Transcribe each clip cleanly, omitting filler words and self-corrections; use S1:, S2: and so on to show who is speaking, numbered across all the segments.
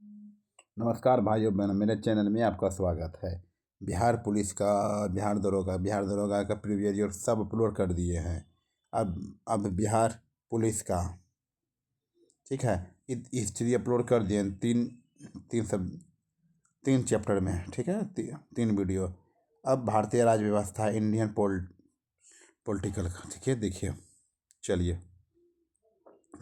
S1: नमस्कार भाइयों बहनों, मेरे चैनल में आपका स्वागत है। बिहार पुलिस का, बिहार दरोगा का प्रीवियस ईयर सब अपलोड कर दिए हैं। अब बिहार पुलिस का, ठीक है, हिस्ट्री अपलोड कर दिए हैं, तीन तीन सब 3 चैप्टर में, ठीक है, 3 वीडियो। अब भारतीय राज्य व्यवस्था, इंडियन पॉलिटिकल का, ठीक है, देखिए। चलिए,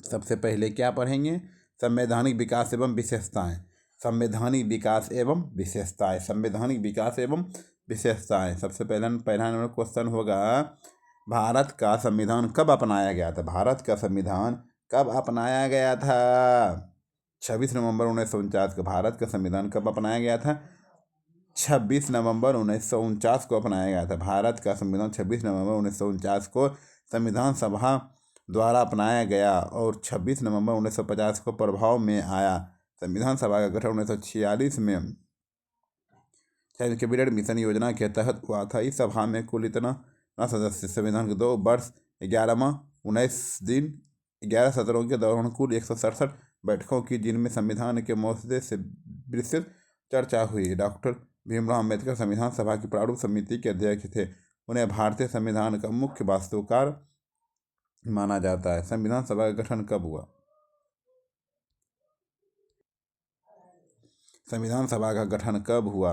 S1: सबसे पहले क्या पढ़ेंगे? संवैधानिक विकास एवं विशेषताएं। संवैधानिक विकास एवं विशेषताएं, संवैधानिक विकास एवं विशेषताएं। सबसे पहला नंबर क्वेश्चन होगा, भारत का संविधान कब अपनाया गया था? भारत का संविधान कब अपनाया गया था? 26 नवंबर 1949 को। भारत का संविधान कब अपनाया गया था? 26 नवंबर 1949 को अपनाया गया था। भारत का संविधान 26 नवंबर 1949 को संविधान सभा द्वारा अपनाया गया और 26 नवंबर 1950 को प्रभाव में आया। संविधान सभा का गठन 1946 में कैबिनेट मिशन योजना के तहत हुआ था। इस सभा में कुल इतना सदस्य, संविधान के 2 वर्ष 11 माह 19 दिन 11 सत्रों के दौरान कुल 167 बैठकों की, जिनमें संविधान के मसौदे से विस्तृत चर्चा हुई। डॉक्टर भीमराव अम्बेडकर संविधान सभा की प्रारूप समिति के अध्यक्ष थे। उन्हें भारतीय संविधान का मुख्य वास्तुकार माना जाता है। संविधान सभा का गठन कब हुआ? संविधान सभा का गठन कब हुआ?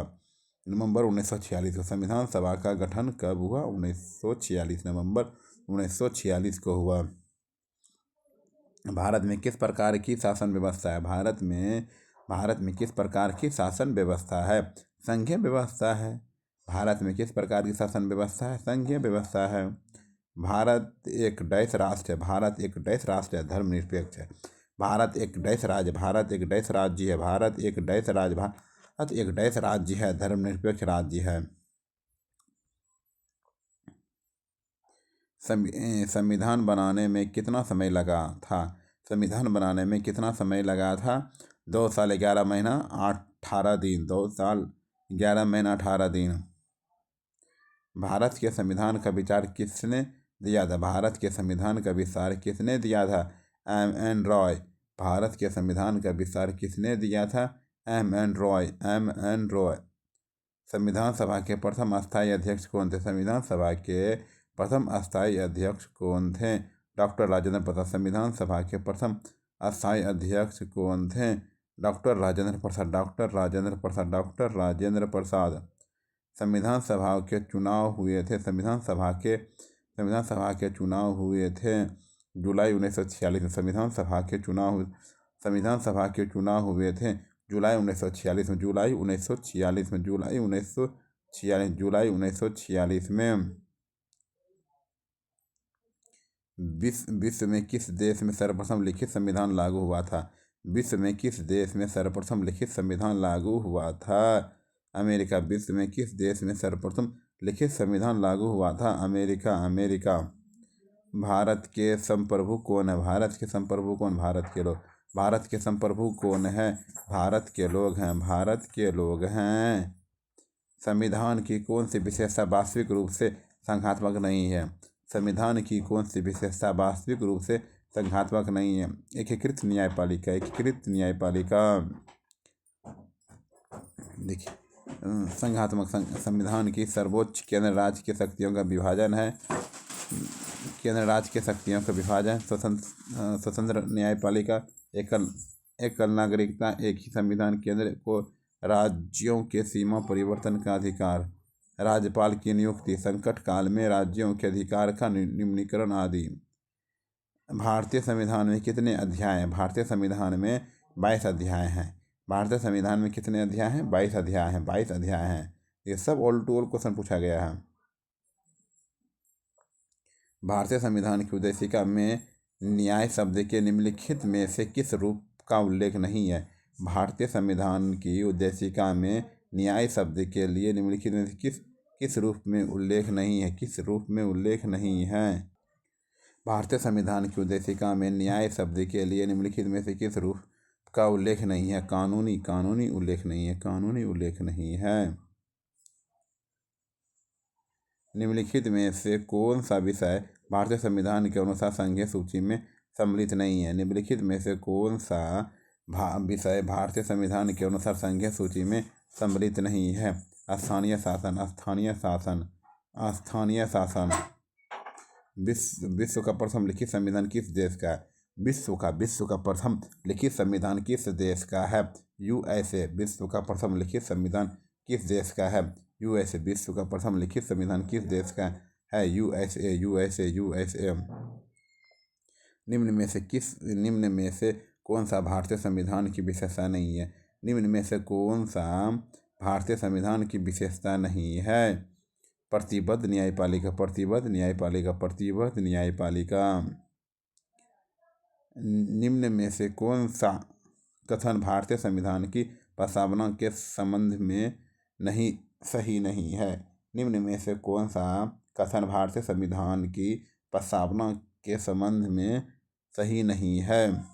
S1: नवंबर 1946 को। संविधान सभा का गठन कब हुआ? 1946, नवंबर 1946 को हुआ। भारत में किस प्रकार की शासन व्यवस्था है? भारत में किस प्रकार की शासन व्यवस्था है? संघीय व्यवस्था है। भारत में किस प्रकार की शासन व्यवस्था है? संघीय व्यवस्था है। भारत एक डैश राष्ट्र है। भारत एक डैश राष्ट्र है, धर्मनिरपेक्ष है। भारत एक डैश राज्य, भारत एक डैश राज्य है। भारत एक डैश राज्य, भारत एक डैश राज्य है, धर्मनिरपेक्ष राज्य है। संविधान बनाने में कितना समय लगा था? संविधान बनाने में कितना समय लगा था? 2 साल 11 महीना 18 दिन। 2 साल 11 महीना 18 दिन। भारत के संविधान का विचार किसने दिया था? भारत के संविधान का विचार किसने दिया था? M.N. रॉय। भारत के संविधान का विचार किसने दिया था? M.N. रॉय। M.N. रॉय। संविधान सभा के प्रथम अस्थायी अध्यक्ष कौन थे? संविधान सभा के प्रथम अस्थायी अध्यक्ष कौन थे? डॉक्टर राजेंद्र प्रसाद। संविधान सभा के प्रथम अस्थायी अध्यक्ष कौन थे? Doctor Rajendra Prasad. Doctor Rajendra Prasad. Doctor Rajendra Prasad. संविधान सभा के चुनाव हुए थे। संविधान सभा के चुनाव हुए थे जुलाई 1946 में। संविधान सभा के चुनाव हुए थे जुलाई 1946 में। जुलाई 1946 में। जुलाई 1946 में। विश्व में किस देश में सर्वप्रथम लिखित संविधान लागू हुआ था? विश्व में किस देश में सर्वप्रथम लिखित संविधान लागू हुआ था? अमेरिका। विश्व में किस देश में सर्वप्रथम लिखित संविधान लागू हुआ था? अमेरिका। अमेरिका। भारत के संप्रभु कौन है? भारत के संप्रभु कौन? भारत के लोग। भारत के संप्रभु कौन है? भारत के लोग हैं। भारत के लोग हैं। संविधान की कौन सी विशेषता वास्तविक रूप से संघात्मक नहीं है? संविधान की कौन सी विशेषता वास्तविक रूप से संघात्मक नहीं है? एकीकृत न्यायपालिका। एकीकृत न्यायपालिका। देखिए, संघात्मक संविधान की सर्वोच्च केंद्र राज्य की शक्तियों का विभाजन है। केंद्र राज्य के शक्तियों का विभाजन, स्वतंत्र न्यायपालिका, एकल नागरिकता, एक ही संविधान, केंद्र को राज्यों के सीमा परिवर्तन का अधिकार, राज्यपाल की नियुक्ति, संकट काल में राज्यों के अधिकार का निम्नीकरण आदि। भारतीय संविधान में कितने अध्याय हैं? भारतीय संविधान में 22 अध्याय हैं। भारतीय संविधान में कितने अध्याय हैं? 22 अध्याय हैं। 22 अध्याय हैं। ये सब ऑल टू ऑल क्वेश्चन पूछा गया है। भारतीय संविधान की उद्देशिका में न्याय शब्द के निम्नलिखित में से किस रूप का उल्लेख नहीं है? भारतीय संविधान की उद्देशिका में न्याय शब्द के लिए निम्नलिखित में से किस रूप में उल्लेख नहीं है? किस रूप में उल्लेख नहीं है? भारतीय संविधान की उद्देशिका में न्याय शब्द के लिए निम्नलिखित में से किस रूप का उल्लेख नहीं है? कानूनी उल्लेख नहीं है। कानूनी उल्लेख नहीं है। निम्नलिखित में से कौन सा विषय भारतीय संविधान के अनुसार संघीय सूची में सम्मिलित नहीं है? निम्नलिखित में से कौन सा विषय भारतीय संविधान के अनुसार संघीय सूची में सम्मिलित नहीं है। स्थानीय शासन, स्थानीय शासन, स्थानीय शासन। विश्व का प्रथम लिखित संविधान किस देश का है? विश्व का प्रथम लिखित संविधान किस देश का है? यूएसए। विश्व का प्रथम लिखित संविधान किस देश का है? यूएसए। विश्व का प्रथम लिखित संविधान किस देश का है? USA, USA, USA. निम्न में से कौन सा भारतीय संविधान की विशेषता नहीं है? निम्न में से कौन सा भारतीय संविधान की विशेषता नहीं है? प्रतिबद्ध न्यायपालिका, प्रतिबद्ध न्यायपालिका, प्रतिबद्ध न्यायपालिका। निम्न में से कौन सा कथन भारतीय संविधान की प्रस्तावना के संबंध में सही नहीं है? निम्न में से कौन सा कथन भारतीय संविधान की प्रस्तावना के संबंध में सही नहीं है?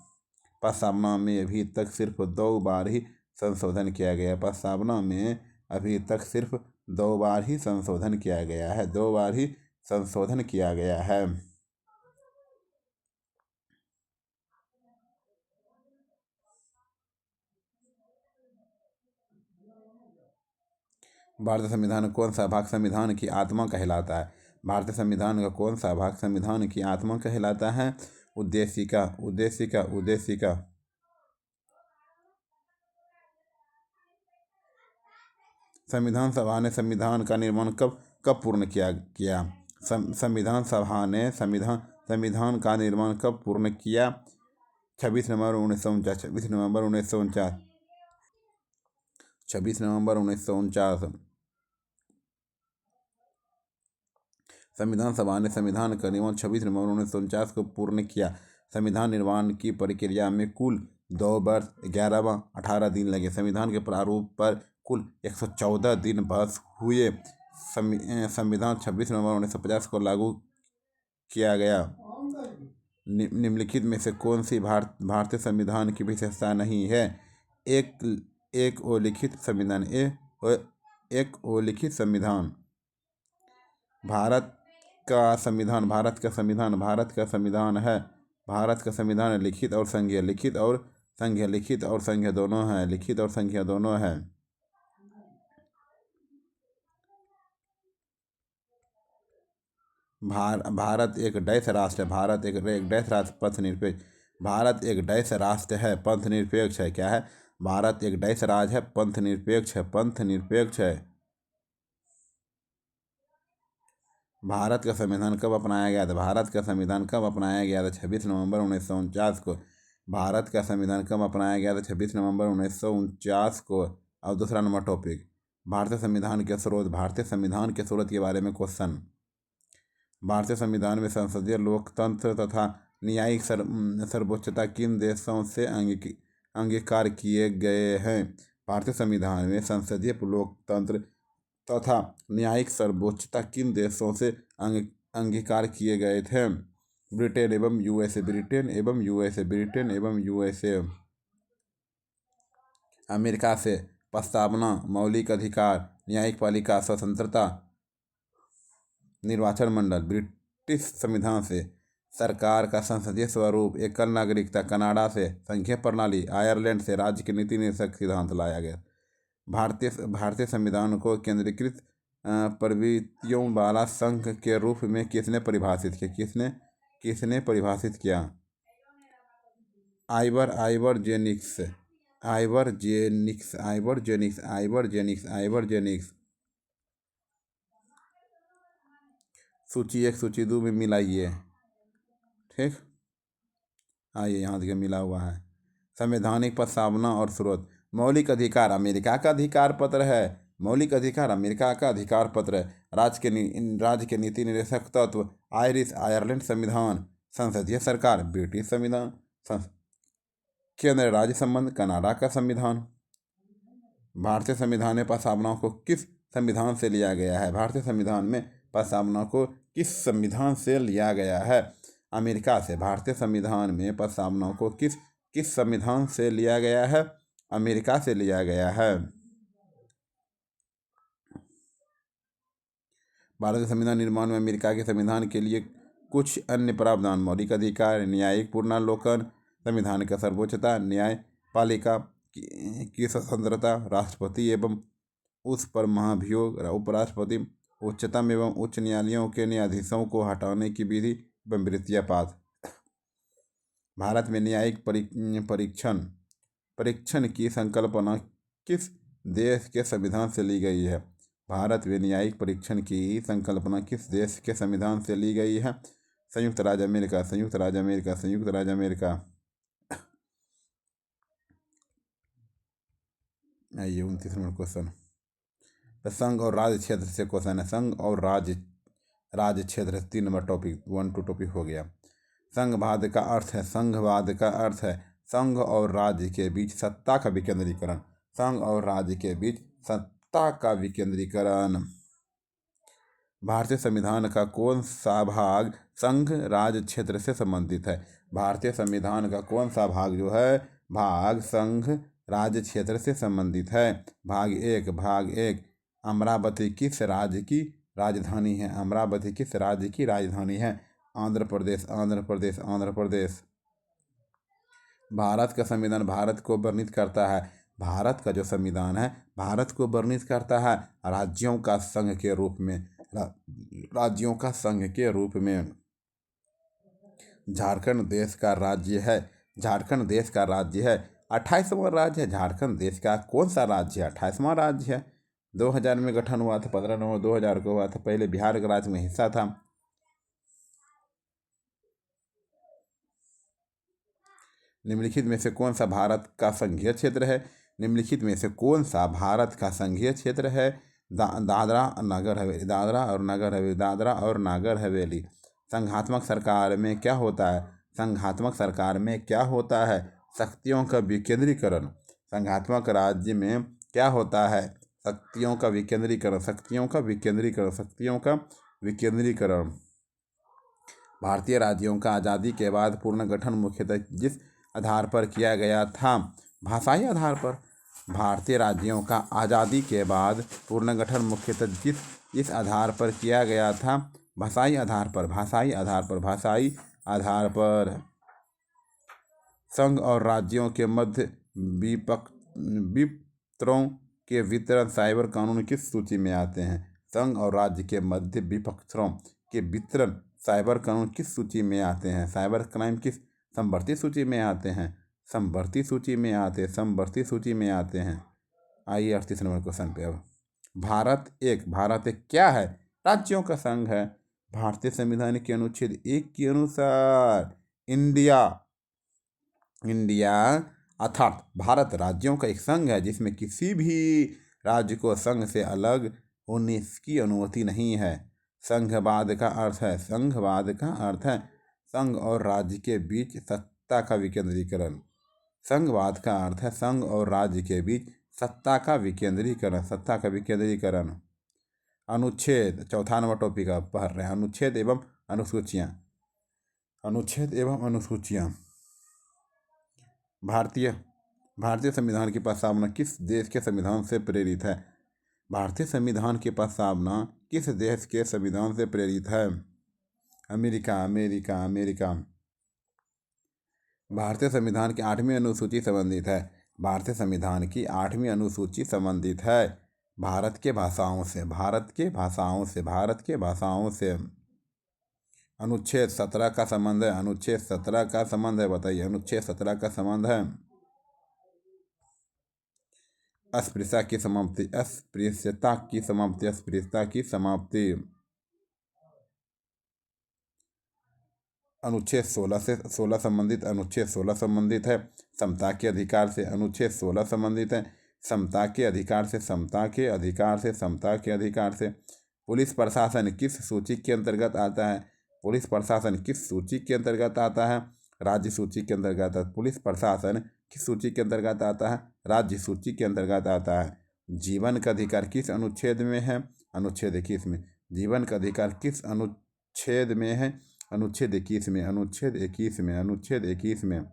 S1: प्रस्तावना में अभी तक सिर्फ 2 बार ही संशोधन किया गया। प्रस्तावना में अभी तक सिर्फ 2 बार ही संशोधन किया गया है। 2 बार ही संशोधन किया गया है। भारतीय संविधान कौन सा भाग संविधान की आत्मा कहलाता है? भारतीय संविधान का कौन सा भाग संविधान की आत्मा कहलाता है? उद्देशिका, उद्देशिका, उद्देशिका। संविधान सभा ने संविधान का निर्माण कब पूर्ण किया? संविधान सभा ने संविधान का निर्माण कब पूर्ण किया? 26 नवंबर 1949। 26 नवंबर 1949। 26 नवंबर 1949। संविधान सभा ने संविधान का निर्माण 26 नवंबर 1949 को पूर्ण किया। संविधान निर्माण की प्रक्रिया में कुल 2 वर्ष 11 व 18 दिन लगे। संविधान के प्रारूप पर कुल 114 दिन बहस हुए। संविधान 26 नवंबर 1950 को लागू किया गया। निम्नलिखित में से कौन सी भारतीय संविधान की विशेषता नहीं है? एक लिखित संविधान। एक लिखित संविधान। भारत का संविधान है। भारत का संविधान लिखित और संघीय, लिखित और संघीय दोनों हैं। लिखित और संघीय दोनों हैं। भारत एक डैश राष्ट्र है। भारत एक डैश राष्ट्र, पथ निरपेक्ष। भारत एक डैश राष्ट्र है, पंथ निरपेक्ष है। क्या है? भारत एक डैश राज है, पंथ निरपेक्ष है। पंथ निरपेक्ष है। भारत का संविधान कब अपनाया गया था? भारत का संविधान कब अपनाया गया था? 26 नवंबर 1949 को। भारत का संविधान कब अपनाया गया था? 26 नवंबर 1949 को। और दूसरा नंबर टॉपिक, भारतीय संविधान के स्रोत। भारतीय संविधान के स्रोत के बारे में क्वेश्चन। भारतीय संविधान में संसदीय लोकतंत्र तथा न्यायिक सर्वोच्चता किन देशों से अंगीकार किए गए हैं? भारतीय संविधान में संसदीय लोकतंत्र तथा न्यायिक सर्वोच्चता किन देशों से अंगीकार किए गए थे? ब्रिटेन एवं यूएसए। ब्रिटेन एवं यूएसए। ब्रिटेन एवं यूएसए। अमेरिका से प्रस्तावना, मौलिक अधिकार, न्यायिक पालिका, स्वतंत्रता, निर्वाचन मंडल। ब्रिटिश संविधान से सरकार का संसदीय स्वरूप, एकल नागरिकता। कनाडा से संघीय प्रणाली। आयरलैंड से राज्य की नीति निर्देशक सिद्धांत लाया गया। भारतीय संविधान को केंद्रीकृत प्रवित्तियों वाला संघ के रूप में किसने परिभाषित किया? किसने परिभाषित किया? आइवर जेनिक्स। सूची 1 सूची 2 में मिलाइए। ठीक, आइए यहाँ देखिए मिला हुआ है। संवैधानिक प्रस्तावना और स्रोत। मौलिक अधिकार अमेरिका का अधिकार पत्र है। मौलिक अधिकार अमेरिका का अधिकार पत्र है। राज्य के नीति निर्देशक तत्व। आयरलैंड संविधान। संसदीय सरकार ब्रिटिश संविधान। केंद्र राज्य संबंध कनाडा का संविधान। भारतीय संविधान में प्रस्तावनाओं को किस संविधान से लिया गया है? भारतीय संविधान में प्रस्तावना को किस संविधान से लिया गया है? अमेरिका से। भारतीय संविधान में प्रस्तावनाओं को किस संविधान से लिया गया है? अमेरिका से लिया गया है। भारतीय संविधान निर्माण में अमेरिका के संविधान के लिए कुछ अन्य प्रावधान। मौलिक अधिकार, न्यायिक पुनर्विलोकन, संविधान का सर्वोच्चता, न्याय पालिका की स्वतंत्रता, राष्ट्रपति एवं उस पर महाभियोग, उपराष्ट्रपति, उच्चतम एवं उच्च न्यायालयों के न्यायाधीशों को हटाने की विधि एवं वृत्तियाँ पास। भारत में न्यायिक परीक्षण की संकल्पना किस देश के संविधान से ली गई है? भारत में न्यायिक परीक्षण की संकल्पना किस देश के संविधान से ली गई है? संयुक्त राज्य अमेरिका, संयुक्त राज्य अमेरिका, संयुक्त राज्य अमेरिका। आइए 29 नंबर क्वेश्चन। संघ और राज्य क्षेत्र से क्वेश्चन है। संघ और राज्य क्षेत्र 3 नंबर टॉपिक 1 2 टॉपिक हो गया। संघवाद का अर्थ है, संघवाद का अर्थ है संघ और राज्य के बीच सत्ता का विकेंद्रीकरण। संघ और राज्य के बीच सत्ता का विकेंद्रीकरण। भारतीय संविधान का कौन सा भाग संघ राज्य क्षेत्र से संबंधित है? भारतीय संविधान का कौन सा भाग जो है भाग संघ राज्य क्षेत्र से संबंधित है? भाग एक अमरावती किस राज्य की राजधानी है? अमरावती किस राज्य की राजधानी है? आंध्र प्रदेश, आंध्र प्रदेश, आंध्र प्रदेश। भारत का संविधान भारत को वर्णित करता है। भारत का जो संविधान है भारत को वर्णित करता है राज्यों का संघ के रूप में। राज्यों का संघ के रूप में। झारखंड देश का राज्य है। झारखंड देश का राज्य है। 28वां राज्य है झारखंड देश का। कौन सा राज्य है? 28वां राज्य है। 2000 में गठन हुआ था। 15 नवंबर 2000 को हुआ था। पहले बिहार के राज्य में हिस्सा था। निम्नलिखित में से कौन सा भारत का संघीय क्षेत्र है? निम्नलिखित में से कौन सा भारत का संघीय क्षेत्र है? दादरा नगर हवेली, दादरा और नगर हवेली, दादरा और नगर हवेली। संघात्मक सरकार में क्या होता है? संघात्मक सरकार में क्या होता है? शक्तियों का विकेंद्रीकरण। संघात्मक राज्य में क्या होता है? शक्तियों का विकेंद्रीकरण, शक्तियों का विकेंद्रीकरण, शक्तियों का विकेंद्रीकरण। भारतीय राज्यों का आज़ादी के बाद पुनर्गठन मुख्यतः जिस आधार पर किया गया था? भाषाई आधार पर। भारतीय राज्यों का आज़ादी के बाद पुनर्गठन मुख्यतः इस आधार पर किया गया था? भाषाई आधार पर, भाषाई आधार पर, भाषाई आधार पर। संघ और राज्यों के मध्य विपत्रों के वितरण साइबर कानून किस सूची में आते हैं? संघ और राज्य के मध्य विपत्रों के वितरण साइबर कानून किस सूची में आते हैं? साइबर क्राइम किस समवर्ती सूची में आते हैं? समवर्ती सूची में आते, समवर्ती सूची में आते हैं। आइए 38 नंबर क्वेश्चन पे। अब भारत एक क्या है? राज्यों का संघ है। भारतीय संविधान के अनुच्छेद 1 के अनुसार इंडिया अर्थात भारत राज्यों का एक संघ है जिसमें किसी भी राज्य को संघ से अलग होने की अनुमति नहीं है। संघवाद का अर्थ है, संघवाद का अर्थ है संघ और राज्य के बीच सत्ता का विकेंद्रीकरण। संघवाद का अर्थ है संघ और राज्य के बीच सत्ता का विकेंद्रीकरण, सत्ता का विकेंद्रीकरण। अनुच्छेद 4 नंबर टॉपिक आप पढ़ रहे हैं। अनुच्छेद एवं अनुसूचियाँ। अनुच्छेद एवं अनुसूचियाँ। भारतीय संविधान की प्रस्तावना किस देश के संविधान से प्रेरित है? भारतीय संविधान की प्रस्तावना किस देश के संविधान से प्रेरित है? America, America, America. भारतीय संविधान की 8वीं अनुसूची संबंधित है। भारतीय संविधान की 8वीं अनुसूची संबंधित है भारत के भाषाओं से, भारत के भाषाओं से, भारत के भाषाओं से। अनुच्छेद 17 का संबंध है। अनुच्छेद 17 का संबंध है, बताइए। अनुच्छेद 17 का संबंध है अस्पृश्यता की समाप्ति, अस्पृश्यता की समाप्ति, अस्पृश्यता की समाप्ति। अनुच्छेद 16 संबंधित, अनुच्छेद 16 संबंधित है समता के अधिकार से। अनुच्छेद 16 संबंधित है समता के अधिकार से, समता के अधिकार से, समता के अधिकार से। पुलिस प्रशासन किस सूची के अंतर्गत आता है? पुलिस प्रशासन किस सूची के अंतर्गत आता है? राज्य सूची के अंतर्गत। पुलिस प्रशासन किस सूची के अंतर्गत आता है? राज्य सूची के अंतर्गत आता है। जीवन का अधिकार किस अनुच्छेद में है? अनुच्छेद 21 में। जीवन का अधिकार किस अनुच्छेद में है? अनुच्छेद 21 में, अनुच्छेद 21 में, अनुच्छेद 21 में।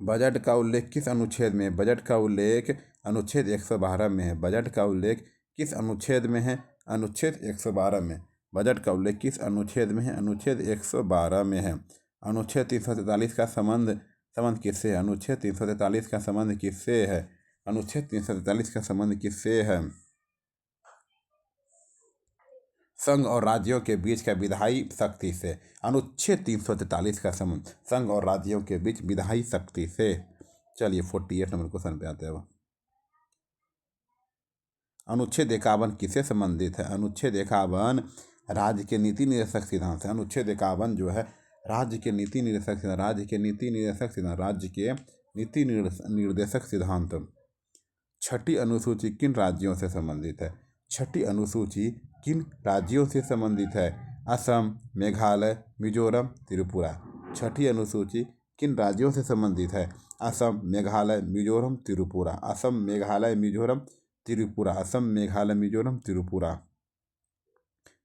S1: बजट का उल्लेख किस अनुच्छेद में? बजट का उल्लेख अनुच्छेद 112 में है। बजट का उल्लेख किस अनुच्छेद में है? अनुच्छेद 112 में। बजट का उल्लेख किस अनुच्छेद में है? अनुच्छेद 112 में है। अनुच्छेद 343 का संबंध संबंध किससे है? अनुच्छेद 343 का संबंध किससे है? अनुच्छेद 343 का संबंध किससे है? संघ और राज्यों के बीच का विधायी शक्ति से। अनुच्छेद 343 का संबंध संघ और राज्यों के बीच विधायी शक्ति से। चलिए 48 नंबर क्वेश्चन पे आते हैं। अनुच्छेद 51 किससे संबंधित है? अनुच्छेद 51 राज्य के नीति निर्देशक सिद्धांत है। अनुच्छेद 51 जो है राज्य के नीति निर्देशक सिद्धांत, राज्य के नीति निर्देशक सिद्धांत, राज्य के नीति निर्देशक सिद्धांत। छठी अनुसूची किन राज्यों से संबंधित है? छठी अनुसूची किन राज्यों से संबंधित है? असम, मेघालय, मिजोरम, त्रिपुरा। छठी अनुसूची किन राज्यों से संबंधित है? असम, मेघालय, मिजोरम, त्रिपुरा। असम, मेघालय, मिजोरम, त्रिपुरा। असम, मेघालय, मिजोरम, त्रिपुरा।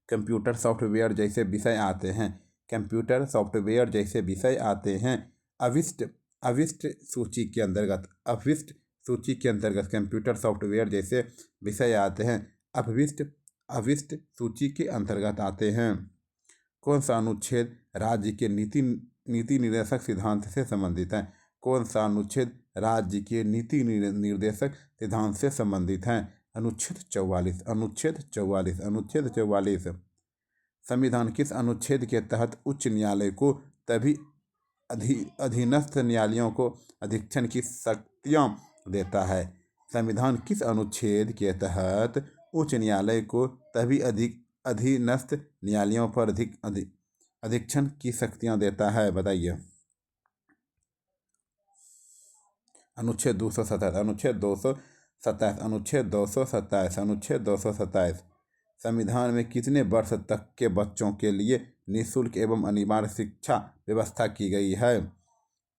S1: कंप्यूटर सॉफ्टवेयर जैसे विषय आते हैं। कंप्यूटर सॉफ्टवेयर जैसे विषय आते हैं। अविष्ट सूची के अंतर्गत, अविष्ट सूची के अंतर्गत कंप्यूटर सॉफ्टवेयर जैसे विषय आते हैं। अविष्ट सूची के अंतर्गत आते हैं। कौन सा अनुच्छेद राज्य के नीति निर्देशक सिद्धांत से संबंधित है? कौन सा अनुच्छेद राज्य के नीति निर्देशक सिद्धांत से संबंधित है? अनुच्छेद 44। अनुच्छेद 44। अनुच्छेद 44। संविधान किस अनुच्छेद के तहत उच्च न्यायालय को तभी अधीनस्थ न्यायालयों को अधीक्षण की शक्तियां देता है? संविधान किस अनुच्छेद के तहत उच्च न्यायालय को तभी अधीनस्थ न्यायालयों पर अधीक्षण की शक्तियां देता है? बताइए। अनुच्छेद 227। अनुच्छेद 227। अनुच्छेद 227। अनुच्छेद 227। संविधान में कितने वर्ष तक के बच्चों के लिए निःशुल्क एवं अनिवार्य शिक्षा व्यवस्था की गई है?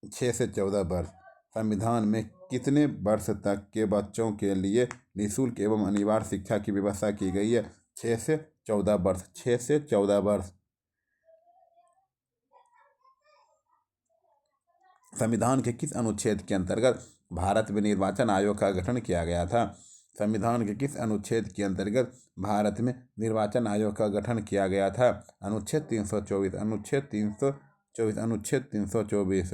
S1: 6 से 14 वर्ष। संविधान में कितने वर्ष तक के बच्चों के लिए निःशुल्क एवं अनिवार्य शिक्षा की व्यवस्था की गई है? 6 से 14 वर्ष। 6 से 14 वर्ष। संविधान के किस अनुच्छेद के अंतर्गत भारत में निर्वाचन आयोग का गठन किया गया था? संविधान के किस अनुच्छेद के अंतर्गत भारत में निर्वाचन आयोग का गठन किया गया था? अनुच्छेद 324। अनुच्छेद 324। अनुच्छेद 324।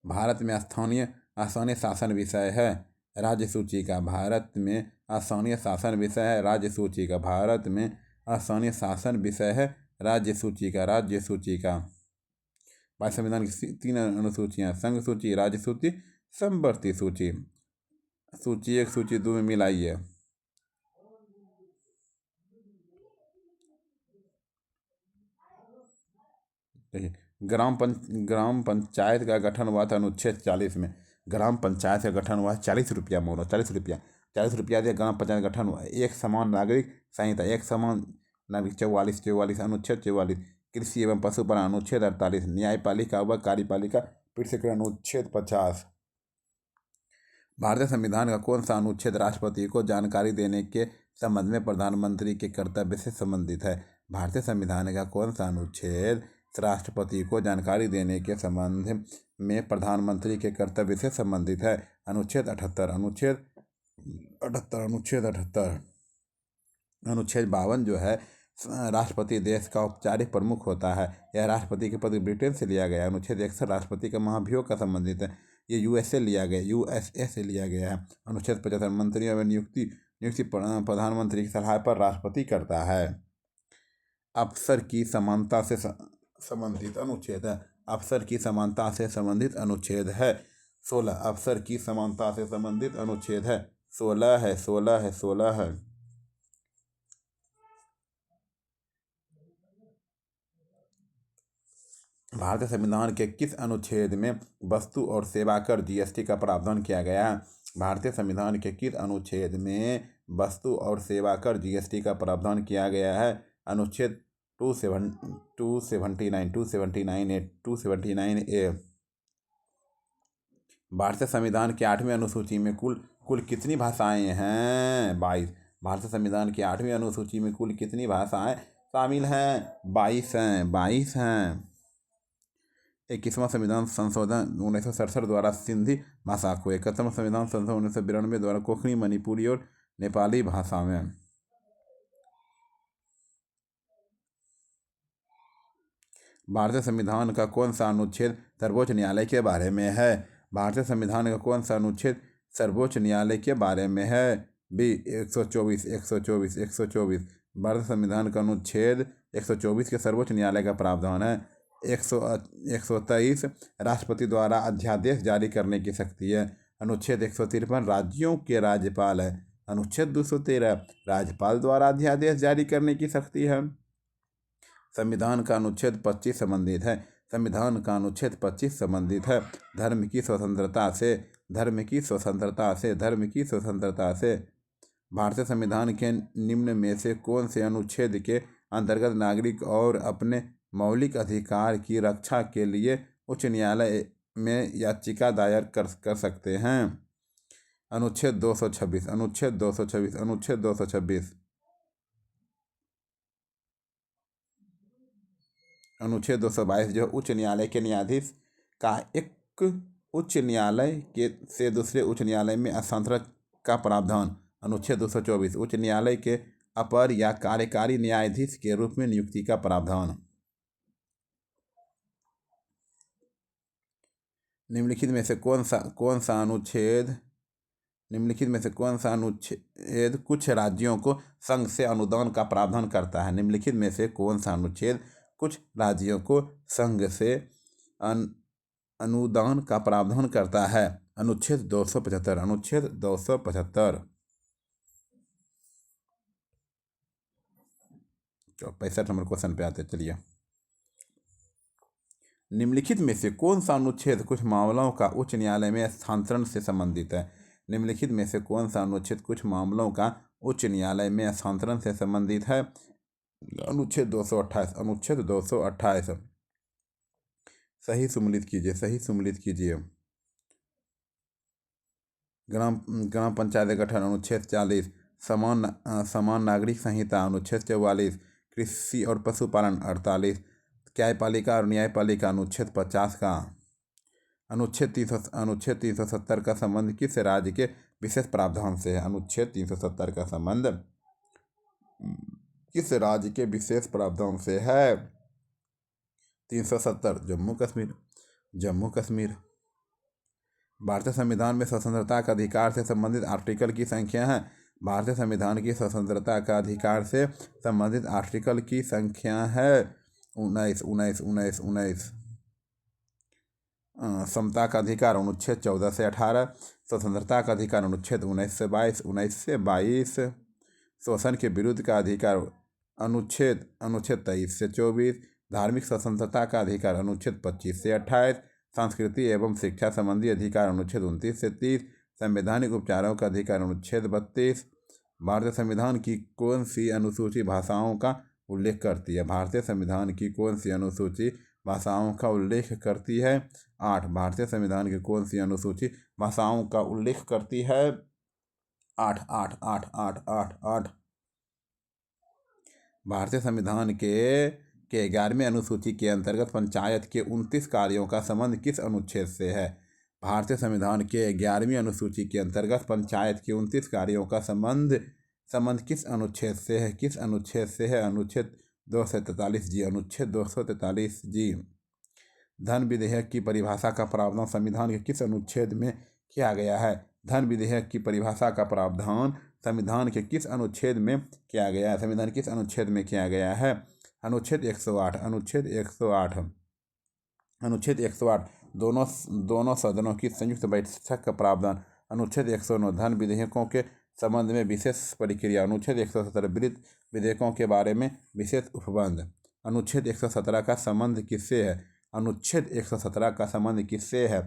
S1: भारत में स्थानीय शासन विषय है राज्य सूची का। भारत में स्थानीय शासन विषय है राज्य सूची का। भारत में स्थानीय शासन विषय है राज्य सूची का। राज्य सूची का। भारत संविधान की 3 अनुसूचियां, संघ सूची, राज्य सूची, समवर्ती सूची। सूची 1 सूची 2 में मिलाइए। ग्राम पंचायत का गठन हुआ था अनुच्छेद 40 में। ग्राम पंचायत का गठन हुआ है 40 रुपया मोनो, 40 रुपया। 40 रुपया से ग्राम पंचायत का गठन हुआ है। एक समान नागरिक संहिता, एक समान नागरिक 44। अनुच्छेद 44। कृषि एवं पशुपालन अनुच्छेद 48। न्यायपालिका व कार्यपालिका पृथक्करण अनुच्छेद 50। भारतीय संविधान का कौन सा अनुच्छेद राष्ट्रपति को जानकारी देने के संबंध में प्रधानमंत्री के कर्तव्य से संबंधित है? भारतीय संविधान का कौन सा अनुच्छेद राष्ट्रपति को जानकारी देने के संबंध में प्रधानमंत्री के कर्तव्य से संबंधित है? अनुच्छेद 78। अनुच्छेद 78। अनुच्छेद 78। अनुच्छेद 52 जो है राष्ट्रपति देश का औपचारिक प्रमुख होता है। यह राष्ट्रपति के पद ब्रिटेन से लिया गया है। अनुच्छेद 61 राष्ट्रपति का महाभियोग का संबंधित है। ये यूएसए से लिया गया है। अनुच्छेद 75 मंत्रियों में नियुक्ति प्रधानमंत्री की सलाह पर राष्ट्रपति करता है। अफसर की समानता से संबंधित अनुच्छेद है। अफसर की समानता से संबंधित अनुच्छेद है 16। अफसर की समानता से संबंधित अनुच्छेद है 16 है। 16 है। 16 है। भारतीय संविधान के किस अनुच्छेद में वस्तु और सेवा कर जीएसटी का प्रावधान किया गया है? भारतीय संविधान के किस अनुच्छेद में वस्तु और सेवा कर जीएसटी का प्रावधान किया गया है? अनुच्छेद 279A। भारतीय संविधान के 8वें अनुसूची में कुल कितनी भाषाएं हैं? 22। भारतीय संविधान की 8वीं अनुसूची में कुल कितनी भाषाएं शामिल हैं? 22 हैं। 22 हैं। 21वां संविधान संशोधन 1967 द्वारा सिंधी भाषा को, 71वां संविधान संशोधन 1992 द्वारा कोंकणी, मणिपुरी और नेपाली भाषा में। भारतीय संविधान का कौन सा अनुच्छेद सर्वोच्च न्यायालय के बारे में है? भारतीय संविधान का कौन सा अनुच्छेद सर्वोच्च न्यायालय के बारे में है? बी 124, 124, 124। भारतीय संविधान का अनुच्छेद 124 के सर्वोच्च न्यायालय का प्रावधान है। 123 राष्ट्रपति द्वारा अध्यादेश जारी करने की शक्ति है। अनुच्छेद 153 राज्यों के राज्यपाल है। अनुच्छेद 213 राज्यपाल द्वारा अध्यादेश जारी करने की शक्ति है। संविधान का अनुच्छेद 25 संबंधित है। संविधान का अनुच्छेद 25 संबंधित है धर्म की स्वतंत्रता से। धर्म की स्वतंत्रता से। धर्म की स्वतंत्रता से। भारतीय संविधान के निम्न में से कौन से अनुच्छेद के अंतर्गत नागरिक और अपने मौलिक अधिकार की रक्षा के लिए उच्च न्यायालय में याचिका दायर कर सकते हैं? अनुच्छेद 226। अनुच्छेद 226। अनुच्छेद 226। अनुच्छेद 222 जो उच्च न्यायालय के न्यायाधीश का एक उच्च न्यायालय के से दूसरे उच्च न्यायालय में स्थानांतरण का प्रावधान। अनुच्छेद 224 उच्च न्यायालय के अपर या कार्यकारी न्यायाधीश के रूप में नियुक्ति का प्रावधान। निम्नलिखित में से कौन सा अनुच्छेद कुछ राज्यों को संघ से अनुदान का प्रावधान करता है? निम्नलिखित में से कौन सा अनुच्छेद कुछ राज्यों को संघ से अनुदान का प्रावधान करता है? अनुच्छेद 275। अनुच्छेद 275। 65 नंबर क्वेश्चन पे आते चलिए। निम्नलिखित में से कौन सा अनुच्छेद कुछ मामलों का उच्च न्यायालय में स्थानांतरण से संबंधित है? निम्नलिखित में से कौन सा अनुच्छेद कुछ मामलों का उच्च न्यायालय में स्थानांतरण से संबंधित है? अनुच्छेद 228। अनुच्छेद 228। सही सम्मिलित कीजिए। सही सम्मिलित कीजिए। ग्राम पंचायत गठन अनुच्छेद 40। समान नागरिक संहिता अनुच्छेद 44। कृषि और पशुपालन 48। न्यायपालिका और न्यायपालिका अनुच्छेद 50 का। अनुच्छेद 370 का संबंध किस राज्य के विशेष प्रावधान से है? अनुच्छेद 370 का संबंध किस राज्य के विशेष प्रावधान से है? 370 जम्मू कश्मीर। जम्मू कश्मीर। भारतीय संविधान में स्वतंत्रता का अधिकार से संबंधित आर्टिकल की संख्या है। भारतीय संविधान की स्वतंत्रता का अधिकार से संबंधित आर्टिकल की संख्या है 19। 19। 19। 19। समता का अधिकार अनुच्छेद 14 से 18। स्वतंत्रता का अधिकार अनुच्छेद 19 से 22। 19 से 22। शोषण के विरुद्ध का अधिकार अनुच्छेद 23 से 24। धार्मिक स्वतंत्रता का अधिकार अनुच्छेद 25 से 28। संस्कृति एवं शिक्षा संबंधी अधिकार अनुच्छेद 29 से 30। संवैधानिक उपचारों का अधिकार अनुच्छेद 32। भारतीय संविधान की कौन सी अनुसूची भाषाओं का उल्लेख करती है? भारतीय संविधान की कौन सी अनुसूची भाषाओं का उल्लेख करती है? 8। भारतीय संविधान की कौन सी अनुसूची भाषाओं का उल्लेख करती है? 8। 8। 8। 8। 8। 8। भारतीय संविधान के 11वें अनुसूची के अंतर्गत पंचायत के 29 कार्यों का संबंध किस अनुच्छेद से है? भारतीय संविधान के 11वीं अनुसूची के अंतर्गत पंचायत के 29 कार्यों का संबंध किस अनुच्छेद से है? किस अनुच्छेद से है? अनुच्छेद 243 जी। अनुच्छेद 243 जी। धन विधेयक की परिभाषा का प्रावधान संविधान के किस अनुच्छेद में किया गया है? धन विधेयक की परिभाषा का प्रावधान संविधान के किस अनुच्छेद में किया गया है? संविधान किस अनुच्छेद में किया गया है? अनुच्छेद 108। अनुच्छेद 108। अनुच्छेद 108 दोनों सदनों की संयुक्त बैठक का प्रावधान। अनुच्छेद 109 धन विधेयकों के संबंध में विशेष प्रक्रिया। अनुच्छेद 117 वित्त विधेयकों के बारे में विशेष उपबंध। अनुच्छेद 117 का संबंध किससे है? अनुच्छेद 117 का संबंध किससे है?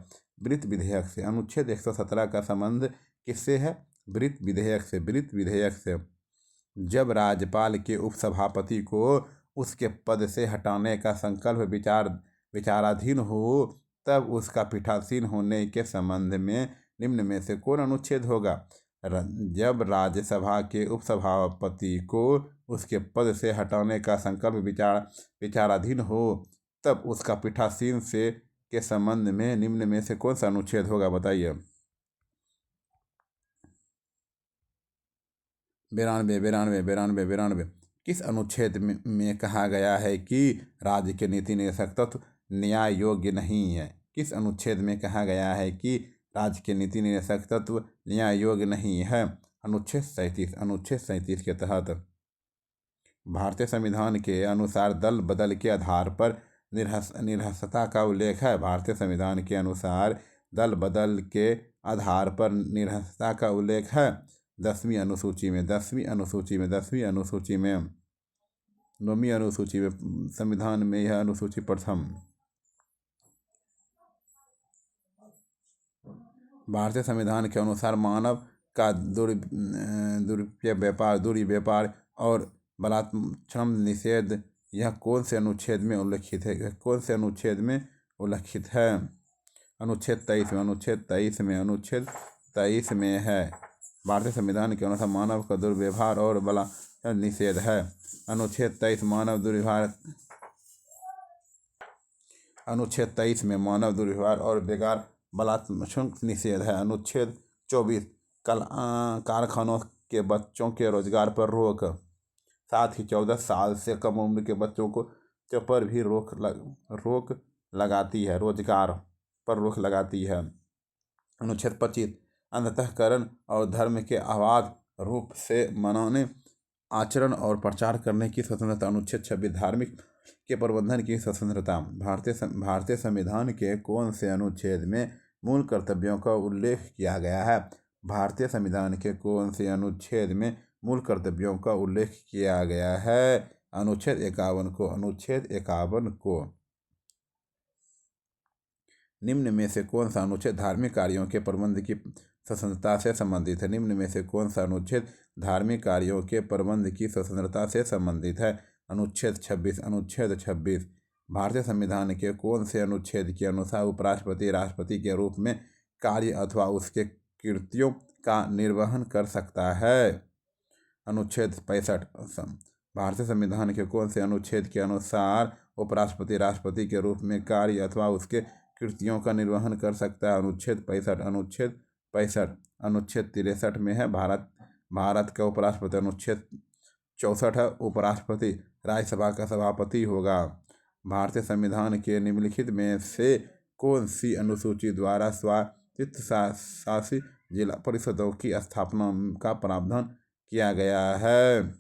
S1: वित्त विधेयक से। अनुच्छेद 117 का संबंध किससे है? वित्त विधेयक से। वित्त विधेयक से। जब राज्यपाल के उपसभापति को उसके पद से हटाने का संकल्प विचाराधीन हो तब उसका पीठासीन होने के संबंध में निम्न में से कौन अनुच्छेद होगा? जब राज्यसभा के उपसभापति को उसके पद से हटाने का संकल्प विचाराधीन हो तब उसका पीठासीन से के संबंध में निम्न में से कौन सा अनुच्छेद होगा? बताइए। 92। 92। 92। 92। किस अनुच्छेद में कहा गया है कि राज्य के नीति निदेशक तत्व न्याय योग्य नहीं है? किस अनुच्छेद में कहा गया है कि राज्य के नीति निदेशक तत्व न्याय योग्य नहीं है? अनुच्छेद 37। अनुच्छेद 37 के तहत भारतीय संविधान के अनुसार दल बदल के आधार पर निरहसता का उल्लेख है। भारतीय संविधान के अनुसार दल बदल के आधार पर निरहसता का उल्लेख है। 10वीं अनुसूची में 9वीं अनुसूची में संविधान में यह अनुसूची प्रथम। भारतीय संविधान के अनुसार मानव का दुर्व्यापार और बलात्कार निषेध यह कौन से अनुच्छेद में उल्लिखित है? कौन से अनुच्छेद में उल्लिखित है? अनुच्छेद 23 में है। भारतीय संविधान के अनुसार मानव का दुर्व्यवहार और बलात्कार निषेध है। अनुच्छेद 23 में मानव दुर्व्यवहार और बेकार बलात्कार निषेध है। अनुच्छेद 24 कारखानों के बच्चों के रोजगार पर रोक, साथ ही 14 साल से कम उम्र के बच्चों को पर भी रोक लगाती है, रोजगार पर रोक लगाती है। अनुच्छेद 25 अंतःकरण और धर्म के अबाध रूप से मनाने, आचरण और प्रचार करने की स्वतंत्रता। अनुच्छेद 26 धार्मिक के प्रबंधन की स्वतंत्रता। भारतीय संविधान के कौन से अनुच्छेद में मूल कर्तव्यों का उल्लेख किया गया है? भारतीय संविधान के कौन से अनुच्छेद में मूल कर्तव्यों का उल्लेख किया गया है? अनुच्छेद 51 को। निम्न में से कौन सा अनुच्छेद धार्मिक कार्यों के प्रबंध की स्वतंत्रता से संबंधित है? निम्न में से कौन सा अनुच्छेद धार्मिक कार्यों के प्रबंध की स्वतंत्रता से संबंधित है? अनुच्छेद 26। भारतीय संविधान के कौन से अनुच्छेद के अनुसार उपराष्ट्रपति राष्ट्रपति के रूप में कार्य अथवा उसके कृत्यों का निर्वहन कर सकता है? अनुच्छेद 65। भारतीय संविधान के कौन से अनुच्छेद के अनुसार उपराष्ट्रपति राष्ट्रपति के रूप में कार्य अथवा उसके कृतियों का निर्वहन कर सकता है? अनुच्छेद 65। अनुच्छेद 63 में है भारत का उपराष्ट्रपति। अनुच्छेद 64 है उपराष्ट्रपति राज्यसभा का सभापति होगा। भारतीय संविधान के निम्नलिखित में से कौन सी अनुसूची द्वारा स्वायत्त शासी जिला परिषदों की स्थापना का प्रावधान किया गया है?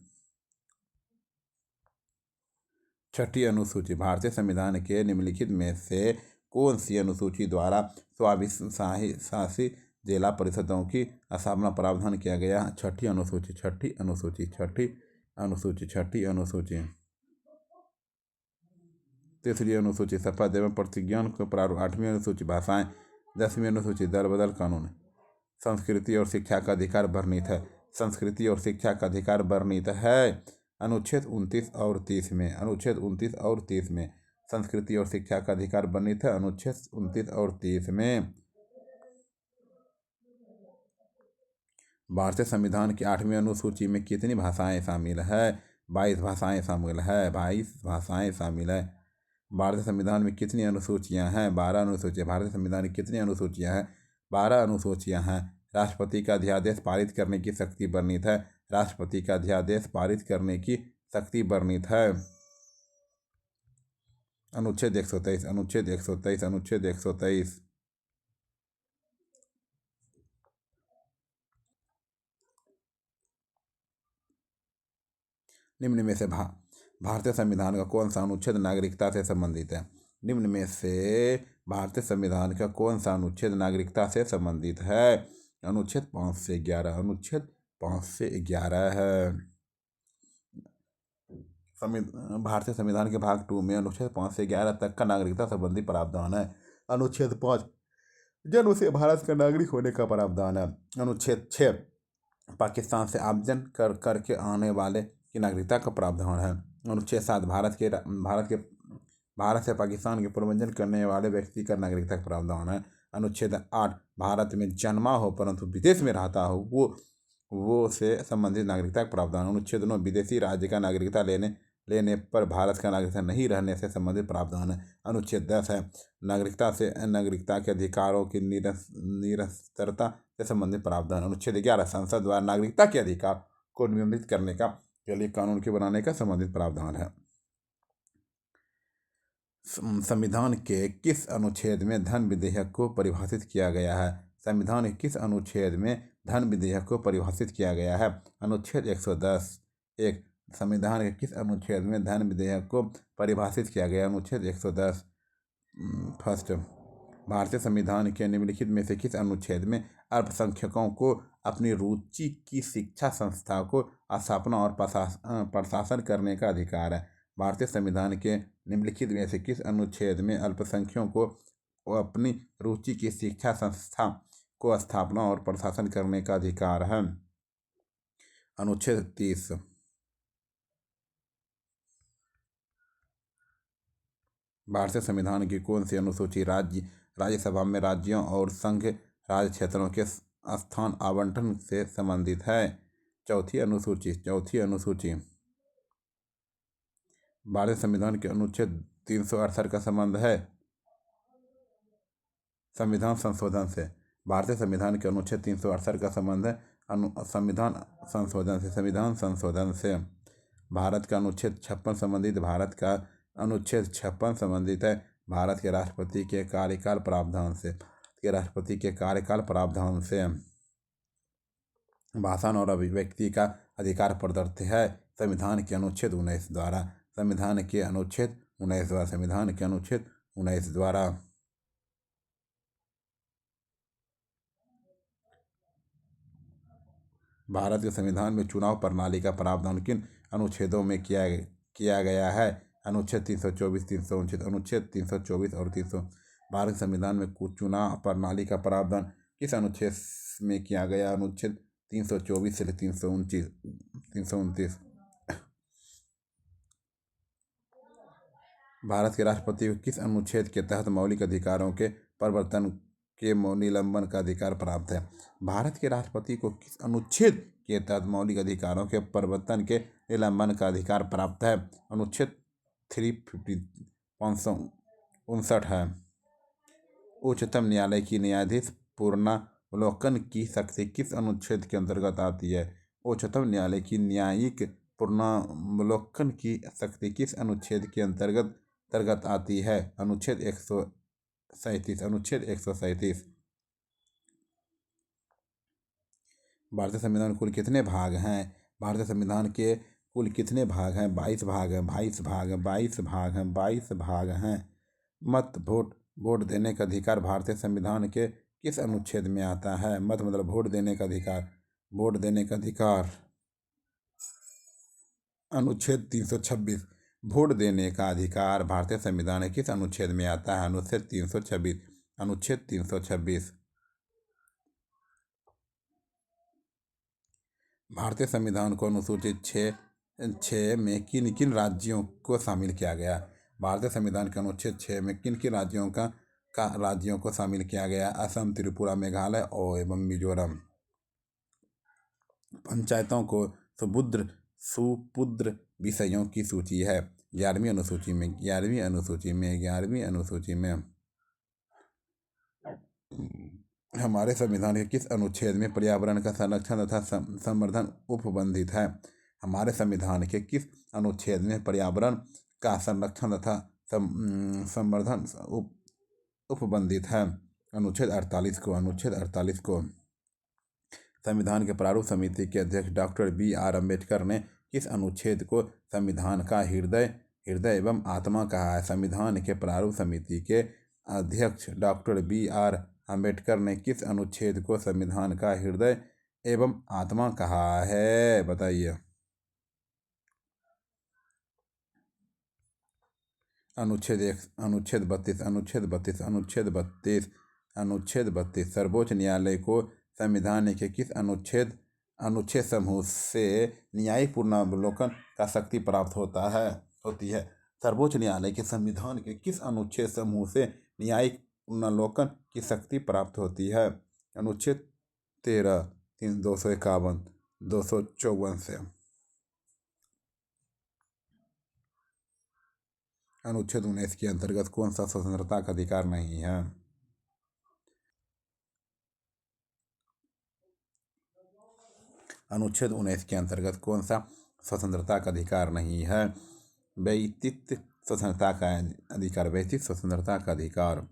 S1: 6ठी अनुसूची। भारतीय संविधान के निम्नलिखित में से कौन सी अनुसूची द्वारा स्वायत्त शासी जिला परिषदों की स्थापना प्रावधान किया गया? 6ठी अनुसूची। 3री अनुसूची शपथ एवं प्रतिज्ञान को प्रारूप। 8वीं अनुसूची भाषाएं। 10वीं अनुसूची दल बदल कानून। संस्कृति और शिक्षा का अधिकार वर्णित है। संस्कृति और शिक्षा का अधिकार वर्णित है अनुच्छेद 29 और 30 में। अनुच्छेद 29 और 30 में संस्कृति और शिक्षा का अधिकार वर्णित है। अनुच्छेद 29 और 30 में। भारतीय संविधान की 8वीं अनुसूची में कितनी भाषाएं शामिल है? 22 भाषाएं शामिल है। 22 भाषाएं शामिल है। भारतीय संविधान में कितनी अनुसूचियां हैं? 12 अनुसूचियां। भारतीय संविधान की कितनी अनुसूचियां हैं? 12 अनुसूचियां हैं। राष्ट्रपति का अध्यादेश पारित करने की शक्ति वर्णित है। राष्ट्रपति का अध्यादेश पारित करने की शक्ति वर्णित है। अनुच्छेद 123। अनुच्छेद 123। निम्न में से भारतीय संविधान का कौन सा अनुच्छेद नागरिकता से संबंधित है? निम्न में से भारतीय संविधान का कौन सा अनुच्छेद नागरिकता से संबंधित है? अनुच्छेद 5 से 11। अनुच्छेद 5 से 11 है। भारतीय संविधान के भाग 2 में अनुच्छेद 5 से 11 तक का नागरिकता संबंधी प्रावधान है। अनुच्छेद 5 जन्म से भारत का नागरिक होने का प्रावधान है। अनुच्छेद 6 पाकिस्तान से आवेदन करके आने वाले की नागरिकता का प्रावधान है। अनुच्छेद 7 भारत से पाकिस्तान के पुनर्विभजन करने वाले व्यक्ति का नागरिकता का प्रावधान है। अनुच्छेद 8 भारत में जन्मा हो परंतु विदेश में रहता हो वो से संबंधित नागरिकता का प्रावधान। अनुच्छेद 9 विदेशी राज्य का नागरिकता लेने पर भारत का नागरिकता नहीं रहने से संबंधित प्रावधान है। अनुच्छेद 10 है नागरिकता के अधिकारों की निरस्तरता से संबंधित प्रावधान। अनुच्छेद 11 संसद द्वारा नागरिकता के अधिकार को नियमित करने का के लिए कानून के बनाने का संबंधित प्रावधान है। संविधान के किस अनुच्छेद में धन विधेयक को परिभाषित किया गया है? संविधान के किस अनुच्छेद में धन विधेयक को परिभाषित किया गया है? अनुच्छेद 110। एक, संविधान के किस अनुच्छेद में धन विधेयक को परिभाषित किया गया? अनुच्छेद 110। फर्स्ट, भारतीय संविधान के निम्नलिखित में से किस अनुच्छेद में अल्पसंख्यकों को अपनी रुचि की शिक्षा संस्था को स्थापना और प्रशासन करने का अधिकार है? भारतीय संविधान के निम्नलिखित में से किस अनुच्छेद में अल्पसंख्यकों को अपनी रुचि की शिक्षा संस्था को स्थापना और प्रशासन करने का अधिकार है? अनुच्छेद 30। भारतीय संविधान की कौन सी अनुसूची राज्यसभा में राज्यों और संघ राज्य क्षेत्रों के स्थान आवंटन से संबंधित है? चौथी अनुसूची भारतीय संविधान के अनुच्छेद 368 का संबंध है संविधान संशोधन से। भारतीय संविधान के अनुच्छेद 368 का संबंध है संविधान संशोधन से। भारत का अनुच्छेद 56 संबंधित है भारत के राष्ट्रपति के कार्यकाल प्रावधान से। भाषण और अभिव्यक्ति का अधिकार प्रदत्त है संविधान के अनुच्छेद 19 द्वारा। संविधान के अनुच्छेद 19 द्वारा। भारत के संविधान में चुनाव प्रणाली का प्रावधान किन अनुच्छेदों में किया गया है? अनुच्छेद 324, 329, अनुच्छेद 324 और 300। भारत संविधान में चुनाव प्रणाली का प्रावधान किस अनुच्छेद में किया गया? अनुच्छेद 324 से 329। भारत के राष्ट्रपति को किस अनुच्छेद के तहत मौलिक अधिकारों के प्रवर्तन के निलंबन का अधिकार प्राप्त है? भारत के राष्ट्रपति को किस अनुच्छेद के तहत मौलिक अधिकारों के प्रवर्तन के निलंबन का अधिकार प्राप्त है? अनुच्छेद 559 है। उच्चतम न्यायालय की न्यायाधीश पुनरावलोकन की शक्ति किस अनुच्छेद के अंतर्गत आती है? उच्चतम न्यायालय की न्यायिक पुनरावलोकन की शक्ति किस अनुच्छेद के अंतर्गत आती है? अनुच्छेद 137। भारतीय संविधान कुल कितने भाग हैं? भारतीय संविधान के कुल कितने भाग हैं? 22 भाग हैं। मत वोट देने का अधिकार भारतीय संविधान के किस अनुच्छेद में आता है? मत मतलब वोट देने का अधिकार अनुच्छेद 326। वोट देने का अधिकार भारतीय संविधान के किस अनुच्छेद में आता है? अनुच्छेद 326। भारतीय संविधान को अनुसूची 6 में किन किन राज्यों को शामिल किया गया? भारतीय संविधान के अनुच्छेद 6 में किन किन राज्यों को शामिल किया गया? असम, त्रिपुरा, मेघालय और एवं मिजोरम। पंचायतों को सुपुत्र विषयों की सूची है 11वीं अनुसूची में। हमारे संविधान के किस अनुच्छेद में पर्यावरण का संरक्षण तथा संवर्धन उपबंधित है? हमारे संविधान के किस अनुच्छेद में पर्यावरण का संरक्षण तथा संवर्धन उपबंधित है? अनुच्छेद 48 को। संविधान के प्रारूप समिति के अध्यक्ष डॉक्टर B.R. अम्बेडकर ने किस अनुच्छेद को संविधान का हृदय एवं आत्मा कहा है? संविधान के प्रारूप समिति के अध्यक्ष डॉक्टर B.R. अम्बेडकर ने किस अनुच्छेद को संविधान का हृदय एवं आत्मा कहा है? बताइए। अनुच्छेद 32। सर्वोच्च न्यायालय को संविधान के किस अनुच्छेद समूह से न्यायिक पुनरावलोकन का शक्ति प्राप्त होती है? सर्वोच्च न्यायालय के संविधान के किस अनुच्छेद समूह से न्यायिक पुनरावलोकन की शक्ति प्राप्त होती है? अनुच्छेद 13, 251, 254 से। अनुच्छेद 19 के अंतर्गत कौन सा स्वतंत्रता का अधिकार नहीं है? अनुच्छेद 19 के अंतर्गत कौन सा स्वतंत्रता का अधिकार नहीं है। व्यक्तित्व स्वतंत्रता का अधिकार, व्यक्तित्व स्वतंत्रता का अधिकार।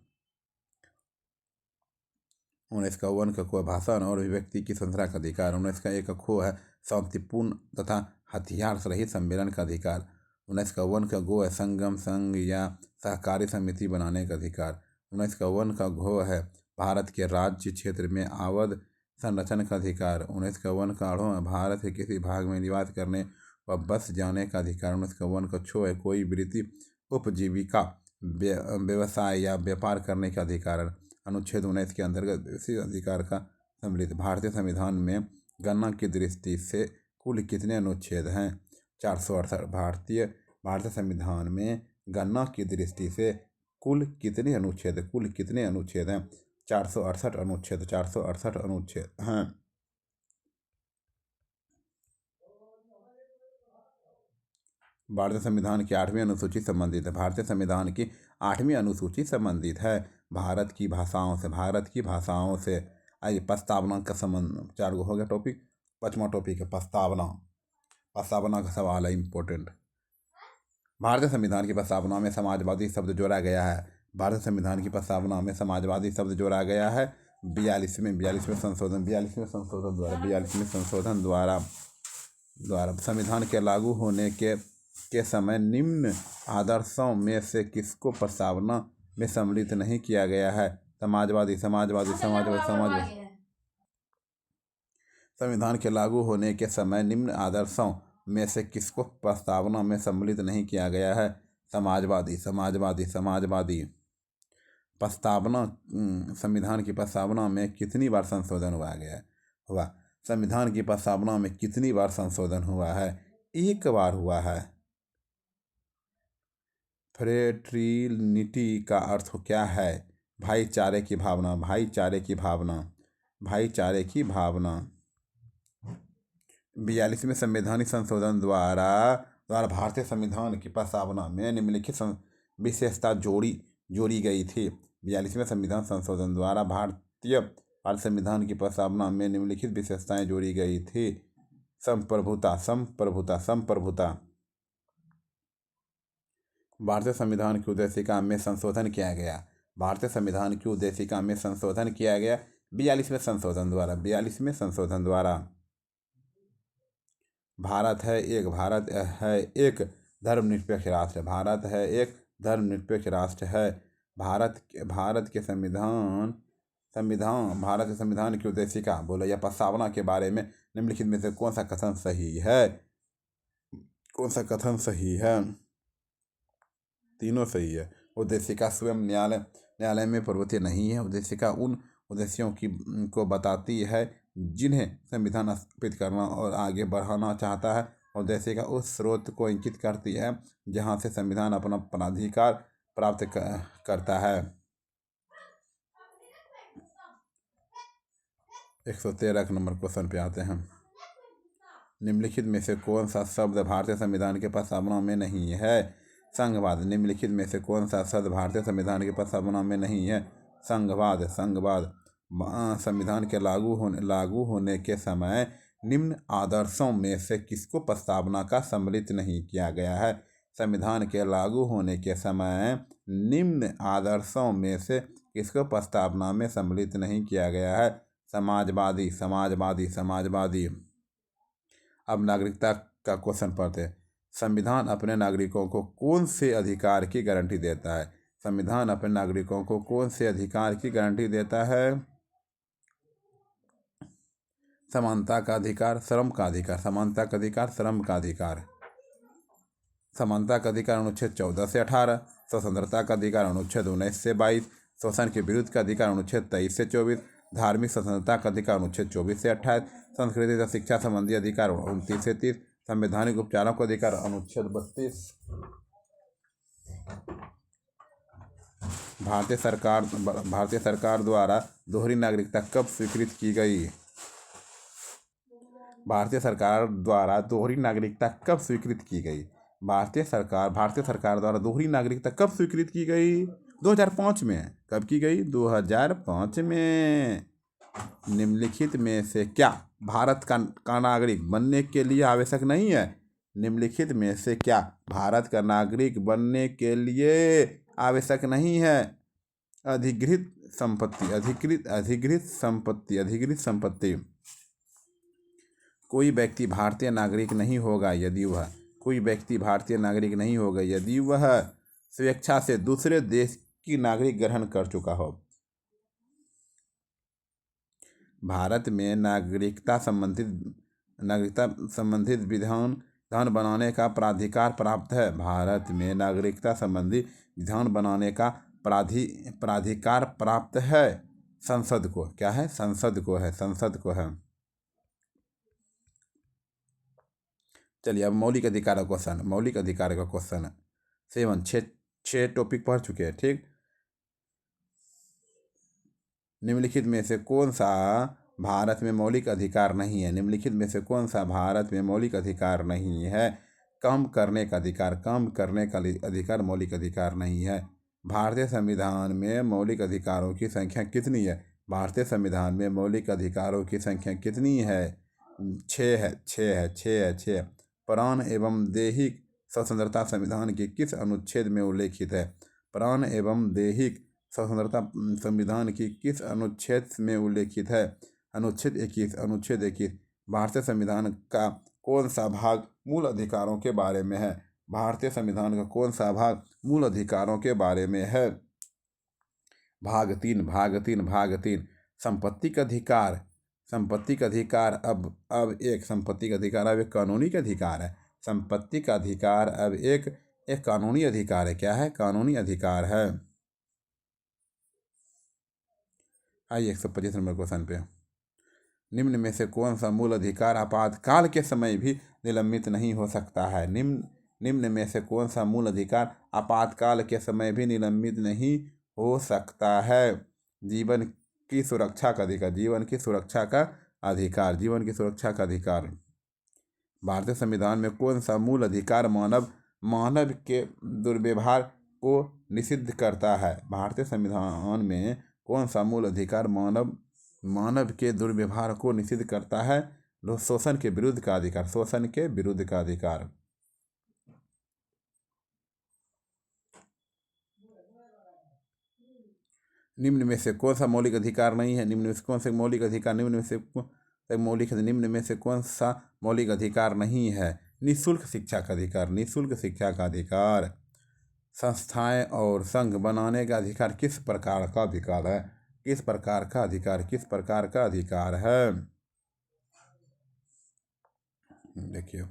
S1: 19 का वन का खो भाषण और अभिव्यक्ति की स्वतंत्रता का अधिकार। 19 का एक खो है शांतिपूर्ण तथा हथियार रहित सम्मेलन का अधिकार। 19 का वन का गो है संगम, संघ या सहकारी समिति बनाने का अधिकार। 19 का वन का घो है भारत के राज्य क्षेत्र में आबद संरक्षण का अधिकार। 19 का वन का अढ़ो है भारत के किसी भाग में निवास करने व बस जाने का अधिकार। 19 का वन का छो है कोई वृत्ति, उपजीविका, व्यवसाय या व्यापार करने का अधिकार। अनुच्छेद 19 के अंतर्गत इसी अधिकार का सम्मिलित। भारतीय संविधान में गणना की दृष्टि से कुल कितने अनुच्छेद हैं? 468। भारतीय संविधान में गणना की दृष्टि से कुल कितने अनुच्छेद हैं? 468 अनुच्छेद, 468 अनुच्छेद हैं। भारतीय संविधान की 8वीं अनुसूची संबंधित है। भारतीय संविधान की 8वीं अनुसूची संबंधित है भारत की भाषाओं से। आइए प्रस्तावना का संबंध, 4 गो हो गया टॉपिक। 5वां टॉपिक है प्रस्तावना का सवाल है इम्पोर्टेंट। भारतीय संविधान की प्रस्तावना में समाजवादी शब्द जोड़ा गया है। भारतीय संविधान की प्रस्तावना में समाजवादी शब्द जोड़ा गया है 42वें संशोधन द्वारा संविधान के लागू होने के समय निम्न आदर्शों में से किसको प्रस्तावना में सम्मिलित नहीं किया गया है? समाजवादी। संविधान के लागू होने के समय निम्न आदर्शों में से किसको प्रस्तावना में सम्मिलित नहीं किया गया है? समाजवादी। प्रस्तावना, संविधान की प्रस्तावना में कितनी बार संशोधन हुआ? संविधान की प्रस्तावना में कितनी बार संशोधन हुआ है? 1 बार हुआ है। फ्रेटर्निटी का अर्थ क्या है? भाईचारे की भावना। 42वें संवैधानिक संशोधन द्वारा भारतीय संविधान की प्रस्तावना में निम्नलिखित विशेषता जोड़ी गई थी। 42वें संविधान संशोधन द्वारा भारतीय संविधान की प्रस्तावना में निम्नलिखित विशेषताएं जोड़ी गई थी। संप्रभुता। भारतीय संविधान की उद्देशिका में संशोधन किया गया। 42वें संशोधन द्वारा। भारत है एक धर्मनिरपेक्ष राष्ट्र है। भारत के संविधान की उद्देशिका बोलो या प्रस्तावना के बारे में निम्नलिखित में से कौन सा कथन सही है? तीनों सही है। उद्देशिका स्वयं न्यायालय में प्रवर्तित नहीं है। उद्देशिका उन उद्देश्यों को बताती है जिन्हें संविधान स्थापित करना और आगे बढ़ाना चाहता है। उद्देशिका उस स्रोत को इंगित करती है जहां से संविधान अपना प्राधिकार प्राप्त करता है। 113 नंबर क्वेश्चन पे आते हैं। निम्नलिखित में से कौन सा शब्द भारतीय संविधान के प्रस्तावना में नहीं है? संघवाद। निम्नलिखित में से कौन सा शब्द भारतीय संविधान की प्रस्तावना में नहीं है? संघवाद। संविधान के लागू होने के समय निम्न आदर्शों में से किसको प्रस्तावना का सम्मिलित नहीं किया गया है? संविधान के लागू होने के समय निम्न आदर्शों में से किसको प्रस्तावना में सम्मिलित नहीं किया गया है? समाजवादी। अब नागरिकता का क्वेश्चन पढ़ते हैं। संविधान अपने नागरिकों को कौन से अधिकार की गारंटी देता है? संविधान अपने नागरिकों को कौन से अधिकार की गारंटी देता है? समानता का अधिकार, श्रम का अधिकार। समानता का अधिकार अनुच्छेद 14 से 18। स्वतंत्रता का अधिकार अनुच्छेद 19 से 22। शोषण के विरुद्ध का अधिकार अनुच्छेद 23 से 24। धार्मिक स्वतंत्रता का अधिकार अनुच्छेद 24 से 28। संस्कृति तथा शिक्षा संबंधी अधिकार 29 से 30। संवैधानिक उपचारों का अधिकार अनुच्छेद 32। भारतीय सरकार द्वारा दोहरी नागरिकता कब स्वीकृत की गई? भारतीय सरकार द्वारा दोहरी नागरिकता कब स्वीकृत की गई? भारतीय सरकार द्वारा दोहरी नागरिकता कब स्वीकृत की गई? 2005 में। कब की गई? 2005 में। निम्नलिखित में से क्या भारत का नागरिक बनने के लिए आवश्यक नहीं है? निम्नलिखित में से क्या भारत का नागरिक बनने के लिए आवश्यक नहीं है? अधिकृत संपत्ति, अधिकृत संपत्ति। कोई व्यक्ति भारतीय नागरिक नहीं होगा यदि वह स्वेच्छा से दूसरे देश की नागरिक ग्रहण कर चुका हो। भारत में नागरिकता संबंधित विधान बनाने का प्राधिकार प्राप्त है। भारत में नागरिकता संबंधी विधान बनाने का प्राधिकार प्राप्त है संसद को। क्या है? संसद को है। चलिए अब मौलिक अधिकार का क्वेश्चन 7 छः टॉपिक पढ़ चुके हैं। ठीक, निम्नलिखित में से कौन सा भारत में मौलिक अधिकार नहीं है? निम्नलिखित में से कौन सा भारत में मौलिक अधिकार नहीं है? काम करने का अधिकार मौलिक अधिकार नहीं है। भारतीय संविधान में मौलिक अधिकारों की संख्या कितनी है? भारतीय संविधान में मौलिक अधिकारों की संख्या कितनी है? 6 है। प्राण एवं दैहिक स्वतंत्रता संविधान के किस अनुच्छेद में उल्लेखित है? प्राण एवं दैहिक स्वतंत्रता संविधान की किस अनुच्छेद में उल्लेखित है? अनुच्छेद 21। भारतीय संविधान का कौन सा भाग मूल अधिकारों के बारे में है? भारतीय संविधान का कौन सा भाग मूल अधिकारों के बारे में है? भाग 3। संपत्ति का अधिकार अब एक कानूनी अधिकार है। संपत्ति का अधिकार अब एक कानूनी अधिकार है। क्या है? कानूनी अधिकार है। आइए 125 नंबर क्वेश्चन पे। निम्न में से कौन सा मूल अधिकार आपातकाल के समय भी निलंबित नहीं हो सकता है? निम्न में से कौन सा मूल अधिकार आपातकाल के समय भी निलंबित नहीं हो सकता है? जीवन की सुरक्षा का अधिकार। भारतीय संविधान में कौन सा मूल अधिकार मानव के दुर्व्यवहार को निषिद्ध करता है? भारतीय संविधान में कौन सा मूल अधिकार मानव के दुर्व्यवहार को निषिद्ध करता है? शोषण के विरुद्ध का अधिकार। निम्न में से कौन सा मौलिक अधिकार नहीं है? निम्न में से कौन सा मौलिक अधिकार नहीं है? निःशुल्क शिक्षा का अधिकार। संस्थाएं और संघ बनाने का अधिकार किस प्रकार का अधिकार है? देखिए,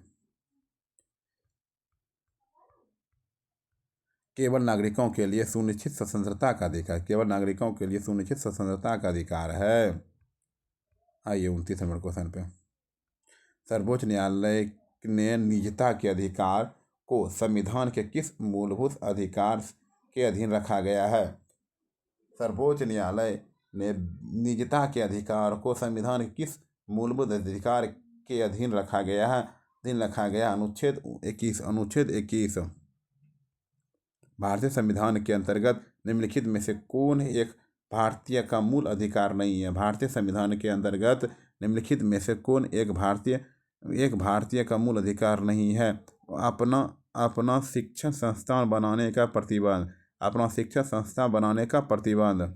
S1: केवल नागरिकों के लिए सुनिश्चित स्वतंत्रता का अधिकार है। आइए 29 नंबर क्वेश्चन पे। सर्वोच्च न्यायालय ने निजता के अधिकार को संविधान के किस मूलभूत अधिकार के अधीन रखा गया है? सर्वोच्च न्यायालय ने निजता के अधिकार को संविधान के किस मूलभूत अधिकार के अधीन रखा गया है? अनुच्छेद 21। भारतीय संविधान के अंतर्गत निम्नलिखित में से कौन एक भारतीय का मूल अधिकार नहीं है? भारतीय संविधान के अंतर्गत निम्नलिखित में से कौन एक भारतीय का मूल अधिकार नहीं है? अपना शिक्षण संस्थान बनाने का प्रतिबंध।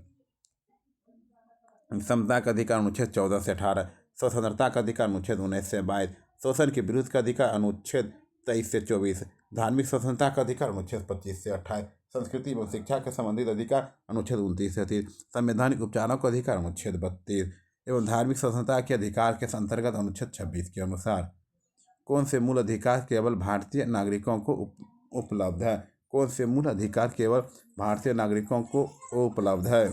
S1: समता का अधिकार अनुच्छेद 14 से 18। स्वतंत्रता का अधिकार अनुच्छेद 19 से 22। शोषण के विरुद्ध का अधिकार अनुच्छेद 23 से 24। धार्मिक स्वतंत्रता का अधिकार अनुच्छेद 25 से 28। संस्कृति एवं शिक्षा के संबंधित अधिकार अनुच्छेद 29 से 30। संवैधानिक उपचारों का अधिकार अनुच्छेद 32 एवं धार्मिक स्वतंत्रता के अधिकार के अंतर्गत अनुच्छेद 26 के अनुसार कौन से मूल अधिकार केवल भारतीय नागरिकों को उपलब्ध है?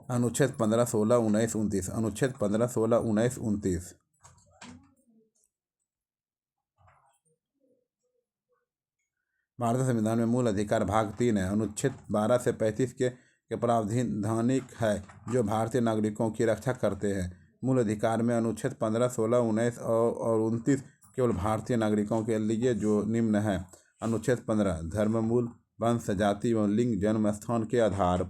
S1: अनुच्छेद 15, 16, 19, 29। अनुच्छेद 15, 16, 19, 29। भारतीय संविधान में मूल अधिकार भाग 3 है। अनुच्छेद 12 से 35 के प्रावधानिक है जो भारतीय नागरिकों की रक्षा करते हैं। मूल अधिकार में अनुच्छेद 15, 16, 19 और 29 केवल भारतीय नागरिकों के लिए जो निम्न है। अनुच्छेद 15 धर्म, मूल, वंश, जाति एवं लिंग, जन्म स्थान के आधार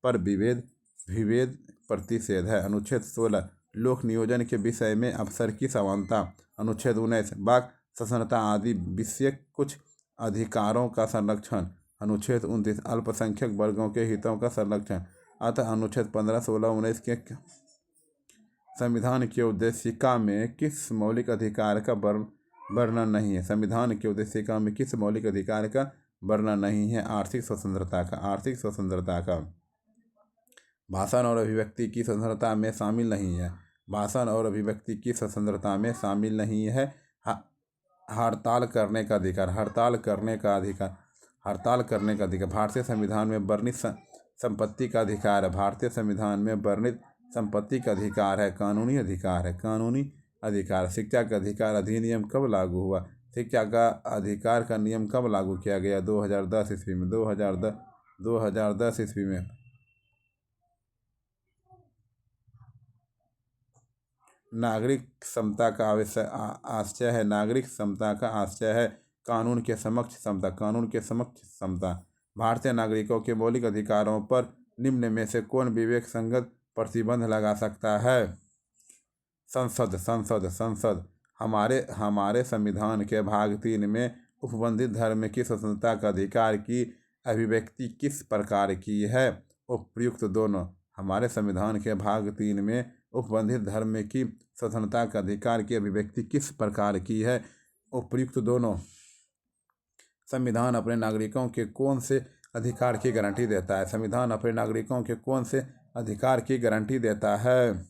S1: पर विभेद प्रतिषेध है। अनुच्छेद 16 लोक नियोजन के विषय में अवसर की समानता। अनुच्छेद 19 वाक स्वतंत्रता आदि विषय कुछ अधिकारों का संरक्षण। अनुच्छेद 29 अल्पसंख्यक वर्गों के हितों का संरक्षण। अतः अनुच्छेद 15, 16, 19 के संविधान की उद्देशिका में किस मौलिक अधिकार का वर्णन नहीं है? संविधान की उद्देशिका में किस मौलिक अधिकार का वर्णन नहीं है? आर्थिक स्वतंत्रता का। आर्थिक स्वतंत्रता का। भाषण और अभिव्यक्ति की स्वतंत्रता में शामिल नहीं है। भाषण और अभिव्यक्ति की स्वतंत्रता में शामिल नहीं है। हड़ताल करने का अधिकार। हड़ताल करने का अधिकार। हड़ताल करने का अधिकार। भारतीय संविधान में वर्णित संपत्ति का अधिकार है। भारतीय संविधान में वर्णित संपत्ति का अधिकार है। कानूनी अधिकार है। कानूनी अधिकार। शिक्षा का अधिकार अधिनियम कब लागू हुआ? शिक्षा का अधिकार का नियम कब लागू किया गया? 2010 ईस्वी में। 2010 ईस्वी में। नागरिक समता का आशय है। नागरिक समता का आशय है कानून के समक्ष समता। कानून के समक्ष समता। भारतीय नागरिकों के मौलिक अधिकारों पर निम्न में से कौन विवेक संगत प्रतिबंध लगा सकता है? संसद। संसद। संसद। हमारे संविधान के भाग 3 में उपबंधित धर्म की स्वतंत्रता का अधिकार की अभिव्यक्ति किस प्रकार की है? उपयुक्त दोनों। हमारे संविधान के भाग 3 में उपबंधित धर्म की स्वतंत्रता का अधिकार की अभिव्यक्ति किस प्रकार की है? उपयुक्त दोनों। संविधान अपने नागरिकों के कौन से अधिकार की गारंटी देता है? संविधान अपने नागरिकों के कौन से अधिकार की गारंटी देता है?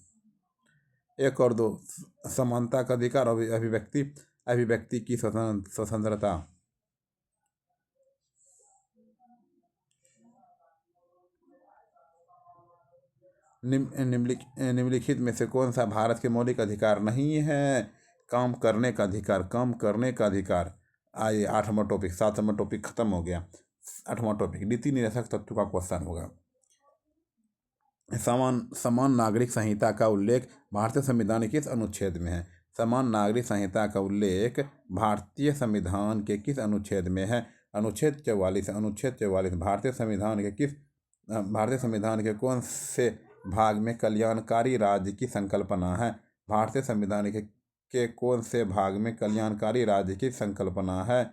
S1: 1 और 2 समानता का अधिकार और अभिव्यक्ति की स्वतंत्रता। निम्नलिखित में से कौन सा भारत के मौलिक अधिकार नहीं है? काम करने का अधिकार। काम करने का अधिकार। आइए 8वां टॉपिक। 7वां टॉपिक खत्म हो गया। 8वां टॉपिक नीति निरसक तत्व का क्वेश्चन होगा। समान नागरिक संहिता का उल्लेख भारतीय संविधान के किस अनुच्छेद में है? समान नागरिक संहिता का उल्लेख भारतीय संविधान के किस अनुच्छेद में है? अनुच्छेद 44। अनुच्छेद 44 भारतीय संविधान के कौन से भाग में कल्याणकारी राज्य की संकल्पना है? भारतीय संविधान के कौन से भाग में कल्याणकारी राज्य की संकल्पना है?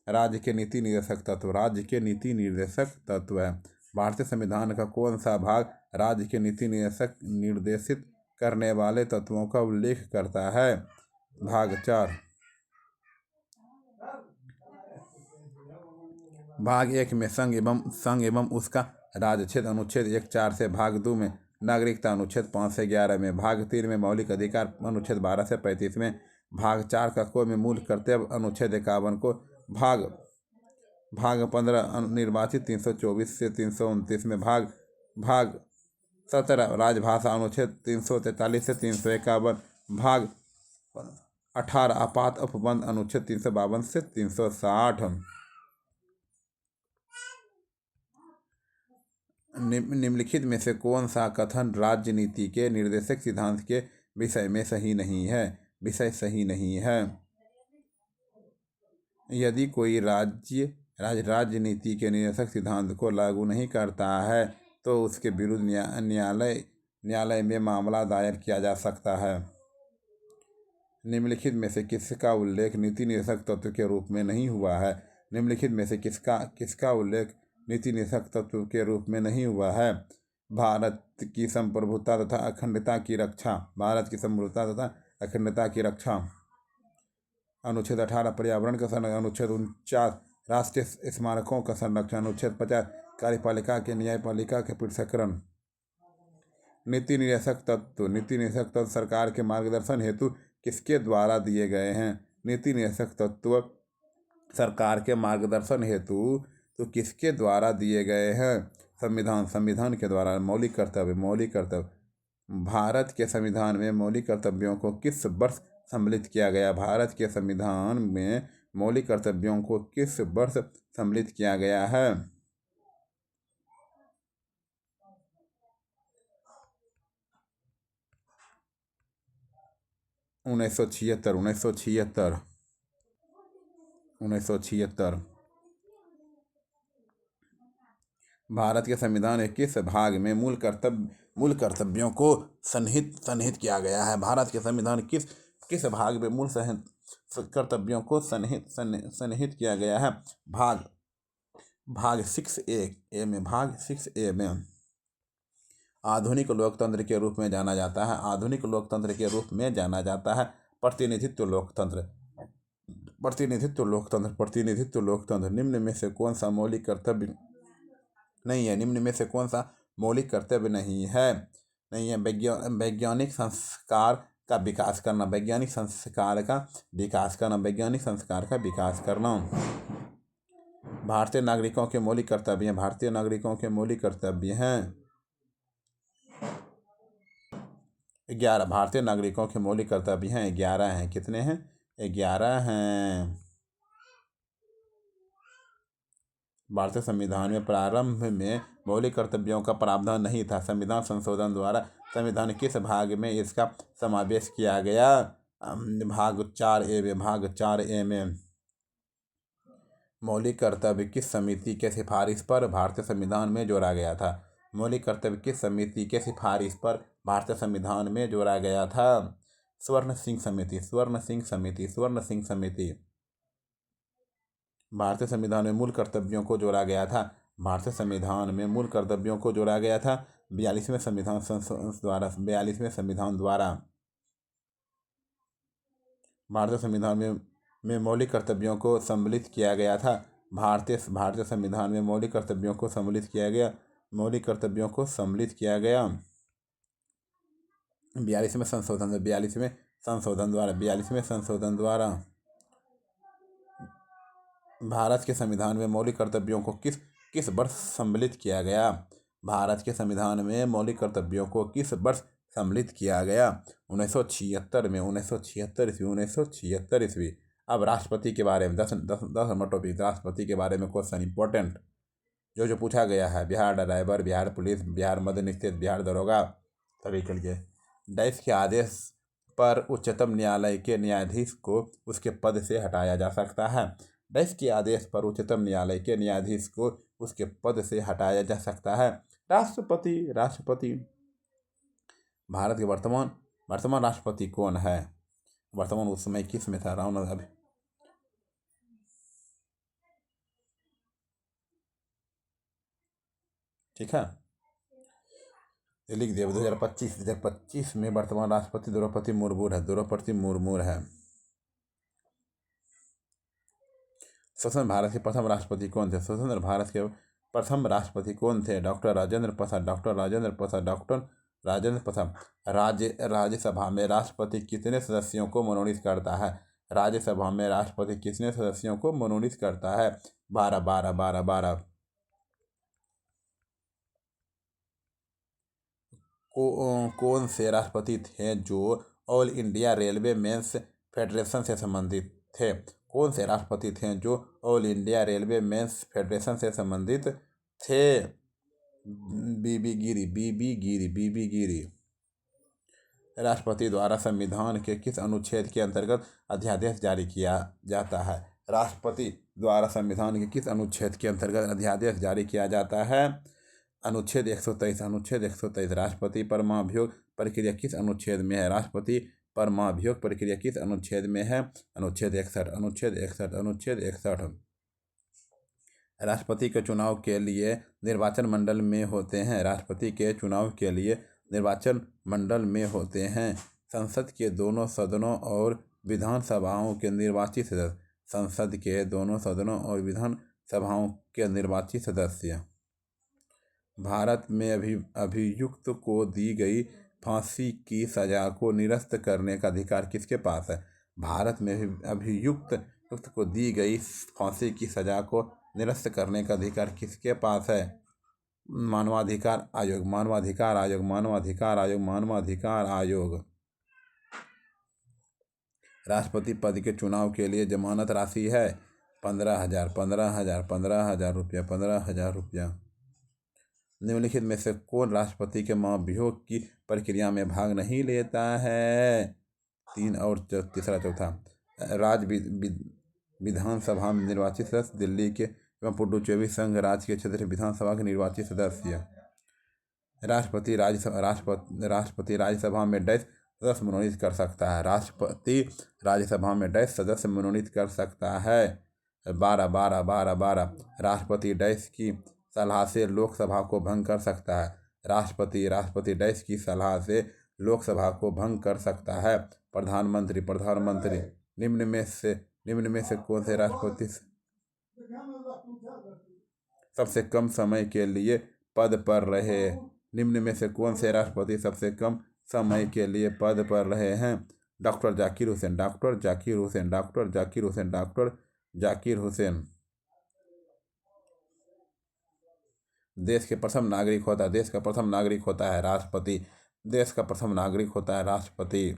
S1: राज्य के नीति निर्देशक तत्व। राज्य के नीति निर्देशक तत्व है। भारतीय संविधान का कौन सा भाग राज्य के नीति निर्देशित करने वाले तत्वों का उल्लेख करता है? भाग 4। भाग 1 में संघ एवं उसका राज्यक्षेत्र अनुच्छेद 1-4 से। भाग 2 में नागरिकता अनुच्छेद 5 से 11 में। भाग 3 में मौलिक अधिकार अनुच्छेद 12 से 35 में। भाग 4 का कोय में मूल कर्तव्य अनुच्छेद 51 को। भाग 15 निर्वाचित 324 से 329 में। भाग 17 राजभाषा अनुच्छेद 343 से 351। भाग 18 आपात उपबंध अनुच्छेद 352 से 360। निम्नलिखित में से कौन सा कथन राज्य नीति के निर्देशक सिद्धांत के विषय में सही नहीं है? सही नहीं है। यदि कोई राज्य नीति के निर्देशक सिद्धांत को लागू नहीं करता है तो उसके विरुद्ध न्यायालय में मामला दायर किया जा सकता है। निम्नलिखित में से किसका उल्लेख नीति निर्देशक तत्व के रूप में नहीं हुआ है? निम्नलिखित में से किसका उल्लेख नीति निर्देशक तत्व के रूप में नहीं हुआ है? भारत की संप्रभुता तथा अखंडता की रक्षा। भारत की संप्रभुता तथा अखंडता की रक्षा। अनुच्छेद 18 पर्यावरण का संरक्षण। अनुच्छेद 49 राष्ट्रीय स्मारकों का संरक्षण। अनुच्छेद 50 कार्यपालिका के न्यायपालिका के पृथक्करण। नीति निर्देशक तत्व सरकार के मार्गदर्शन हेतु किसके द्वारा दिए गए हैं? नीति निर्देशक तत्व सरकार के मार्गदर्शन हेतु तो किसके द्वारा दिए गए हैं? संविधान के द्वारा। मौलिक कर्तव्य। भारत के संविधान में मौलिक कर्तव्यों को किस वर्ष सम्मिलित किया गया? भारत के संविधान में मौलिक कर्तव्यों को किस वर्ष सम्मिलित किया गया है? 1976। भारत के संविधान के किस भाग में मूल कर्तव्य मूल कर्तव्यों को सन्निहित किया गया है। भारत के संविधान किस किस भाग में मूल कर्तव्यों को सन्निहित किया गया है? भाग 6A में आधुनिक लोकतंत्र के रूप में जाना जाता है। आधुनिक लोकतंत्र के रूप में जाना जाता है प्रतिनिधित्व लोकतंत्र। प्रतिनिधित्व लोकतंत्र निम्न में से कौन सा मौलिक कर्तव्य नहीं है? निम्न में से कौन सा मौलिक कर्तव्य नहीं है? वैज्ञानिक संस्कार का विकास करना। वैज्ञानिक संस्कार का विकास करना। भारतीय नागरिकों के मौलिक कर्तव्य हैं। भारतीय नागरिकों के मौलिक कर्तव्य हैं 11 हैं। कितने हैं? 11 हैं। भारतीय संविधान में प्रारंभ में मौलिक कर्तव्यों का प्रावधान नहीं था। संविधान संशोधन द्वारा संविधान किस भाग में इसका समावेश किया गया? भाग 4A में मौलिक कर्तव्य किस समिति के सिफारिश पर भारतीय संविधान में जोड़ा गया था? मौलिक कर्तव्य किस समिति के सिफारिश पर भारतीय संविधान में जोड़ा गया था? स्वर्ण सिंह समिति। भारतीय संविधान में मूल कर्तव्यों को जोड़ा गया था। 42वें संविधान द्वारा। भारतीय संविधान में मौलिक कर्तव्यों को सम्मिलित किया गया था। भारतीय संविधान में मौलिक कर्तव्यों को सम्मिलित किया गया। 42वें संशोधन द्वारा। भारत के संविधान में मौलिक कर्तव्यों को किस वर्ष सम्मिलित किया गया? भारत के संविधान में मौलिक कर्तव्यों को किस वर्ष सम्मिलित किया गया? 1976 ईस्वी। अब राष्ट्रपति के बारे में 10 नंबर टॉपिक। राष्ट्रपति के बारे में क्वेश्चन इंपॉर्टेंट जो पूछा गया है। बिहार ड्राइवर, बिहार पुलिस, बिहार मद्य निषेध, बिहार दरोगा सभी के लिए। डैश के आदेश पर उच्चतम न्यायालय के न्यायाधीश को उसके पद से हटाया जा सकता है। डैश के आदेश पर उच्चतम न्यायालय के न्यायाधीश को उसके पद से हटाया जा सकता है। राष्ट्रपति। भारत के वर्तमान राष्ट्रपति कौन है? वर्तमान उस समय किस में था? रामनाथ। ठीक है, लिख दिया। 2025 में वर्तमान राष्ट्रपति द्रौपदी मुर्मू है। स्वतंत्र भारत के प्रथम राष्ट्रपति कौन थे? स्वतंत्र भारत के प्रथम राष्ट्रपति कौन थे? डॉक्टर राजेंद्र प्रसाद। राज्यसभा में राष्ट्रपति कितने सदस्यों को मनोनीत करता है? राज्यसभा में राष्ट्रपति कितने सदस्यों को मनोनीत करता है? 12। कौन से राष्ट्रपति थे जो all India railway men's federation से संबंधित थे? कौन से राष्ट्रपति थे जो all India railway men's federation से संबंधित थे? बीबी गिरी। राष्ट्रपति द्वारा संविधान के किस अनुच्छेद के अंतर्गत अध्यादेश जारी किया जाता है? राष्ट्रपति द्वारा संविधान के किस अनुच्छेद के अंतर्गत अध्यादेश जारी किया जाता है? अनुच्छेद 123। राष्ट्रपति पर महाभियोग प्रक्रिया किस अनुच्छेद में है? राष्ट्रपति पर महाभियोग प्रक्रिया किस अनुच्छेद में है? अनुच्छेद 61। राष्ट्रपति के चुनाव के लिए निर्वाचन मंडल में होते हैं। राष्ट्रपति के चुनाव के लिए निर्वाचन मंडल में होते हैं संसद के दोनों सदनों और विधानसभाओं के निर्वाचित सदस्य। संसद के दोनों सदनों और विधानसभाओं के निर्वाचित सदस्य। भारत में अभियुक्त को दी गई फांसी की सजा को निरस्त करने का अधिकार किसके पास है? भारत में अभियुक्त को दी गई फांसी की सजा को निरस्त करने का अधिकार किसके पास है? मानवाधिकार आयोग। राष्ट्रपति पद के चुनाव के लिए जमानत राशि है 15,000 रुपया। निम्नलिखित में से कौन राष्ट्रपति के महाभियोग की प्रक्रिया में भाग नहीं लेता है? 3 और तीसरा चौथा। राज्य विधानसभा में निर्वाचित सदस्य दिल्ली के एवं पुडुचेरी संघ राज्य के क्षेत्रीय विधानसभा के निर्वाचित सदस्य। राष्ट्रपति राज्यसभा में डैश सदस्य मनोनीत कर सकता है। राष्ट्रपति राज्यसभा में डैश सदस्य मनोनीत कर सकता है। 12 राष्ट्रपति डैश की सलाह से लोकसभा को भंग कर सकता है। राष्ट्रपति डैश की सलाह से लोकसभा को भंग कर सकता है। प्रधानमंत्री निम्न में से कौन से राष्ट्रपति सबसे कम समय के लिए पद पर रहे? निम्न में से कौन से राष्ट्रपति सबसे कम समय के लिए पद पर रहे हैं? डॉक्टर जाकिर हुसैन। देश का प्रथम नागरिक होता है राष्ट्रपति।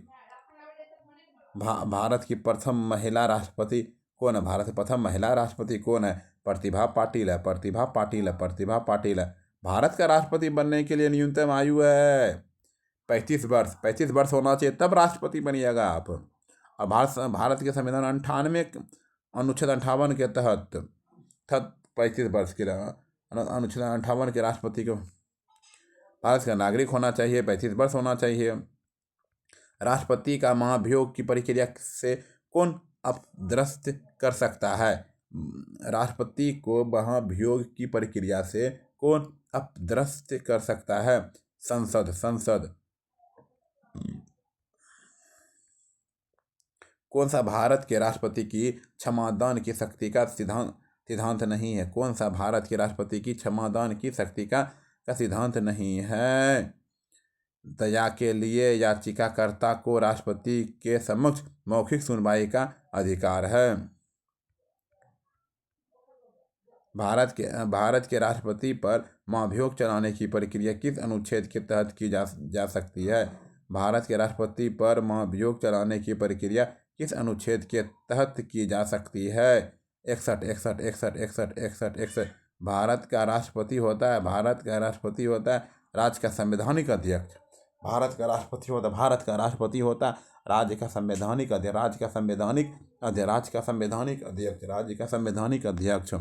S1: भारत की प्रथम महिला राष्ट्रपति कौन है? प्रतिभा पाटिल है। भारत का राष्ट्रपति बनने के लिए न्यूनतम आयु है 35 वर्ष। 35 वर्ष होना चाहिए, तब राष्ट्रपति बनिएगा आप। और भारत के संविधान 98 अनुच्छेद 58 के तहत 35 वर्ष के अनुच्छेद 58 के राष्ट्रपति को भारत का नागरिक होना चाहिए, 35 वर्ष होना चाहिए। राष्ट्रपति का महाभियोग की प्रक्रिया से कौन अपदस्थ कर सकता है? राष्ट्रपति को महाभियोग की प्रक्रिया से कौन अपदस्थ कर सकता है? संसद। कौन सा भारत के राष्ट्रपति की क्षमादान की शक्ति का सिद्धांत नहीं है? कौन सा भारत के राष्ट्रपति की क्षमादान की शक्ति का सिद्धांत नहीं है? दया के लिए याचिकाकर्ता को राष्ट्रपति के समक्ष मौखिक सुनवाई का अधिकार है। भारत के राष्ट्रपति पर महाभियोग चलाने की प्रक्रिया किस अनुच्छेद के तहत की जा सकती है? भारत के राष्ट्रपति पर महाभियोग चलाने की प्रक्रिया किस अनुच्छेद के तहत की जा सकती है? 61। भारत का राष्ट्रपति होता है राज्य का संवैधानिक अध्यक्ष। राज्य का संवैधानिक अध्यक्ष।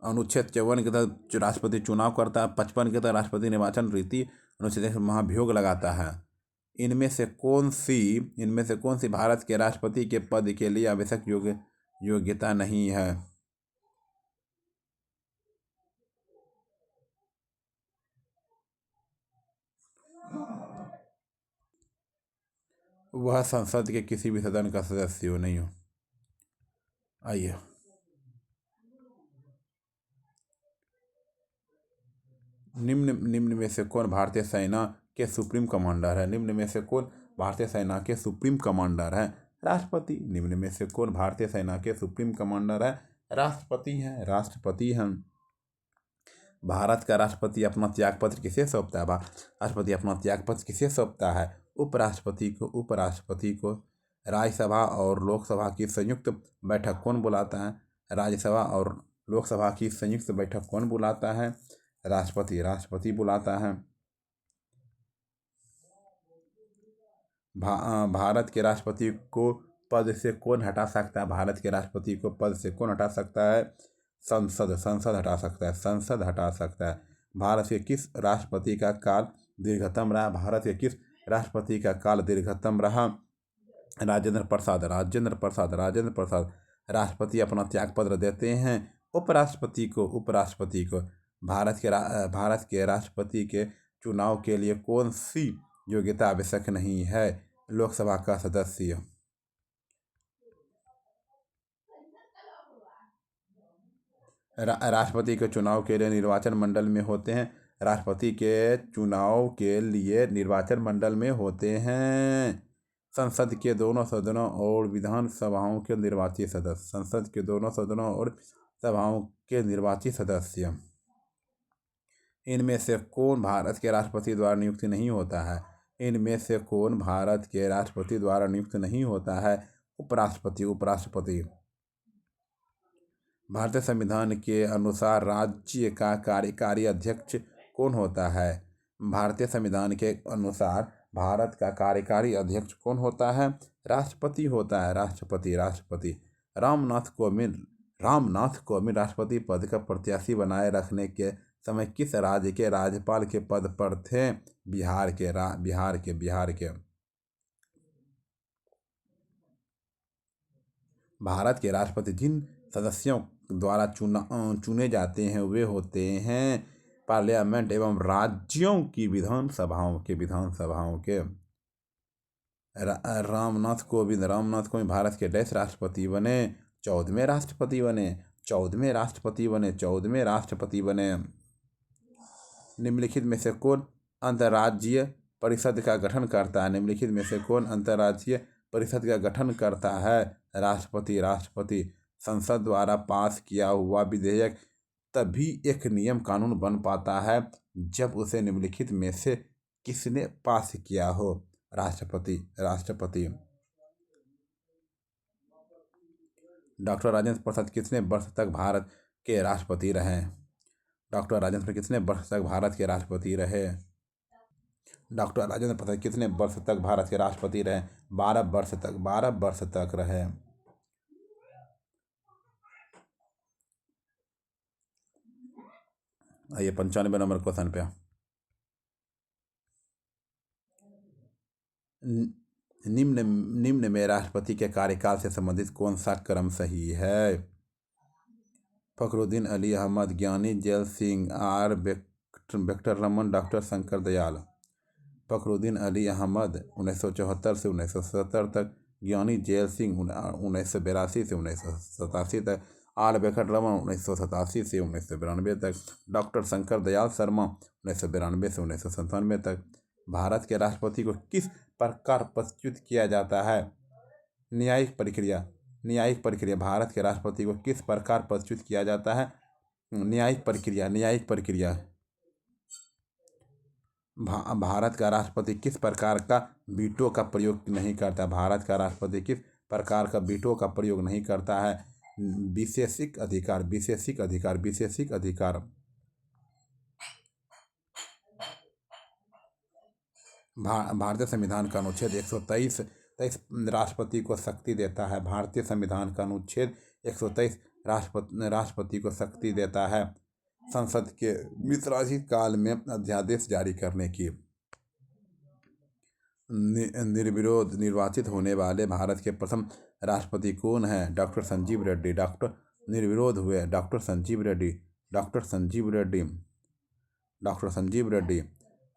S1: अनुच्छेद 54 के तहत राष्ट्रपति चुनाव करता है। 55 के तहत राष्ट्रपति निर्वाचन रीति अनुच्छेद महाभियोग लगाता है। इनमें से कौन सी भारत के राष्ट्रपति के पद के लिए आवश्यक योग्यता नहीं है? वह संसद के किसी भी सदन का सदस्य नहीं हो। आइए, निम्न में से कौन भारतीय सेना के सुप्रीम कमांडर है? राष्ट्रपति। निम्न में से कौन भारतीय सेना के सुप्रीम कमांडर है? राष्ट्रपति हैं। भारत का राष्ट्रपति अपना त्यागपत्र किसे सौंपता है? उपराष्ट्रपति को। राज्यसभा और लोकसभा की संयुक्त बैठक कौन बुलाता है? राष्ट्रपति बुलाता है। भारत के राष्ट्रपति को पद से कौन हटा सकता है? संसद हटा सकता है। भारत के किस राष्ट्रपति का काल दीर्घतम रहा? राजेंद्र प्रसाद। राष्ट्रपति अपना त्यागपत्र देते हैं उपराष्ट्रपति को। भारत के राष्ट्रपति के चुनाव के लिए कौन सी योग्यता आवश्यक नहीं है? लोकसभा का सदस्य। राष्ट्रपति के चुनाव के लिए निर्वाचन मंडल में होते हैं। संसद के दोनों सदनों और विधानसभाओं के निर्वाचित सदस्य। इनमें से कौन भारत के राष्ट्रपति द्वारा नियुक्त नहीं होता है? उपराष्ट्रपति। भारतीय संविधान के अनुसार राज्य का कार्यकारी अध्यक्ष कौन होता है? भारतीय संविधान के अनुसार भारत का कार्यकारी अध्यक्ष कौन होता है? राष्ट्रपति होता है। राष्ट्रपति। रामनाथ कोविंद राष्ट्रपति पद का प्रत्याशी बनाए रखने के समय किस राज्य के राज्यपाल के पद पर थे? बिहार के। भारत के राष्ट्रपति जिन सदस्यों द्वारा चुने जाते हैं वे होते हैं पार्लियामेंट एवं राज्यों की विधानसभाओं के। रामनाथ कोविंद भारत के देश राष्ट्रपति बने? 14वें राष्ट्रपति बने। निम्नलिखित में से कौन अंतर्राज्यीय परिषद का गठन करता है? निम्नलिखित में से कौन अंतर्राज्यीय परिषद का गठन करता है? राष्ट्रपति। संसद द्वारा पास किया हुआ विधेयक तभी एक नियम कानून बन पाता है जब उसे निम्नलिखित में से किसने पास किया हो? राष्ट्रपति। डॉक्टर राजेंद्र प्रसाद कितने वर्ष तक भारत के राष्ट्रपति रहे? डॉक्टर राजेंद्र कितने वर्ष तक भारत के राष्ट्रपति रहे? डॉक्टर राजेंद्र प्रसाद कितने वर्ष तक भारत के राष्ट्रपति रहे? 12 वर्ष तक रहे। आइए 95 नंबर क्वेश्चन पे। निम्न में राष्ट्रपति के कार्यकाल से संबंधित कौन सा क्रम सही है? Fakhruddin Ali Ahmed, Giani Zail Singh, R Venkataraman, doctor Shankar Dayal. फखरुद्दीन अली अहमद 1974 से 1977 तक, ज्ञानी जेल सिंह 1982 से 1987 तक, आर वेंकटरमन 1987 से 1992 तक, डॉक्टर शंकर दयाल शर्मा 1992 से 1997 तक। भारत के राष्ट्रपति को किस प्रकार प्रस्तुत किया जाता है? न्यायिक प्रक्रिया। भारत के राष्ट्रपति को किस प्रकार प्रस्तुत किया जाता है? न्यायिक प्रक्रिया। भारत का राष्ट्रपति किस प्रकार का वीटो का प्रयोग नहीं करता? भारत का राष्ट्रपति किस प्रकार का वीटो का प्रयोग नहीं करता है? विशेषिक अधिकार। भारतीय संविधान का अनुच्छेद 123 राष्ट्रपति को शक्ति देता है। भारतीय संविधान का अनुच्छेद 123 राष्ट्रपति को शक्ति देता है संसद के मिश्राजी काल में अध्यादेश जारी करने की। निर्विरोध निर्वाचित होने वाले भारत के प्रथम राष्ट्रपति कौन है? डॉक्टर संजीव रेड्डी। निर्विरोध हुए डॉक्टर संजीव रेड्डी।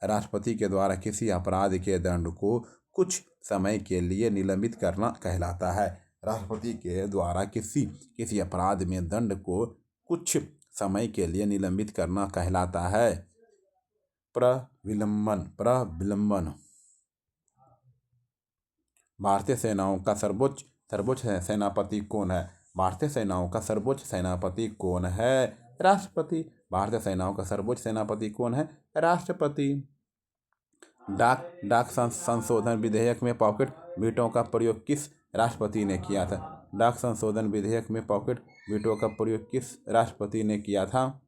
S1: राष्ट्रपति के द्वारा किसी अपराध के दंड को कुछ समय के लिए निलंबित करना कहलाता है। राष्ट्रपति के द्वारा किसी अपराध में दंड को कुछ समय के लिए निलंबित करना कहलाता है प्रविलंबन। भारतीय सेनाओं का सर्वोच्च सेनापति कौन है? भारतीय सेनाओं का सर्वोच्च सेनापति कौन है? राष्ट्रपति। भारतीय सेनाओं का सर्वोच्च सेनापति कौन है? राष्ट्रपति। डाक संशोधन विधेयक में पॉकेट वीटो का प्रयोग किस राष्ट्रपति ने किया था? डाक संशोधन विधेयक में पॉकेट वीटो का प्रयोग किस राष्ट्रपति ने किया था?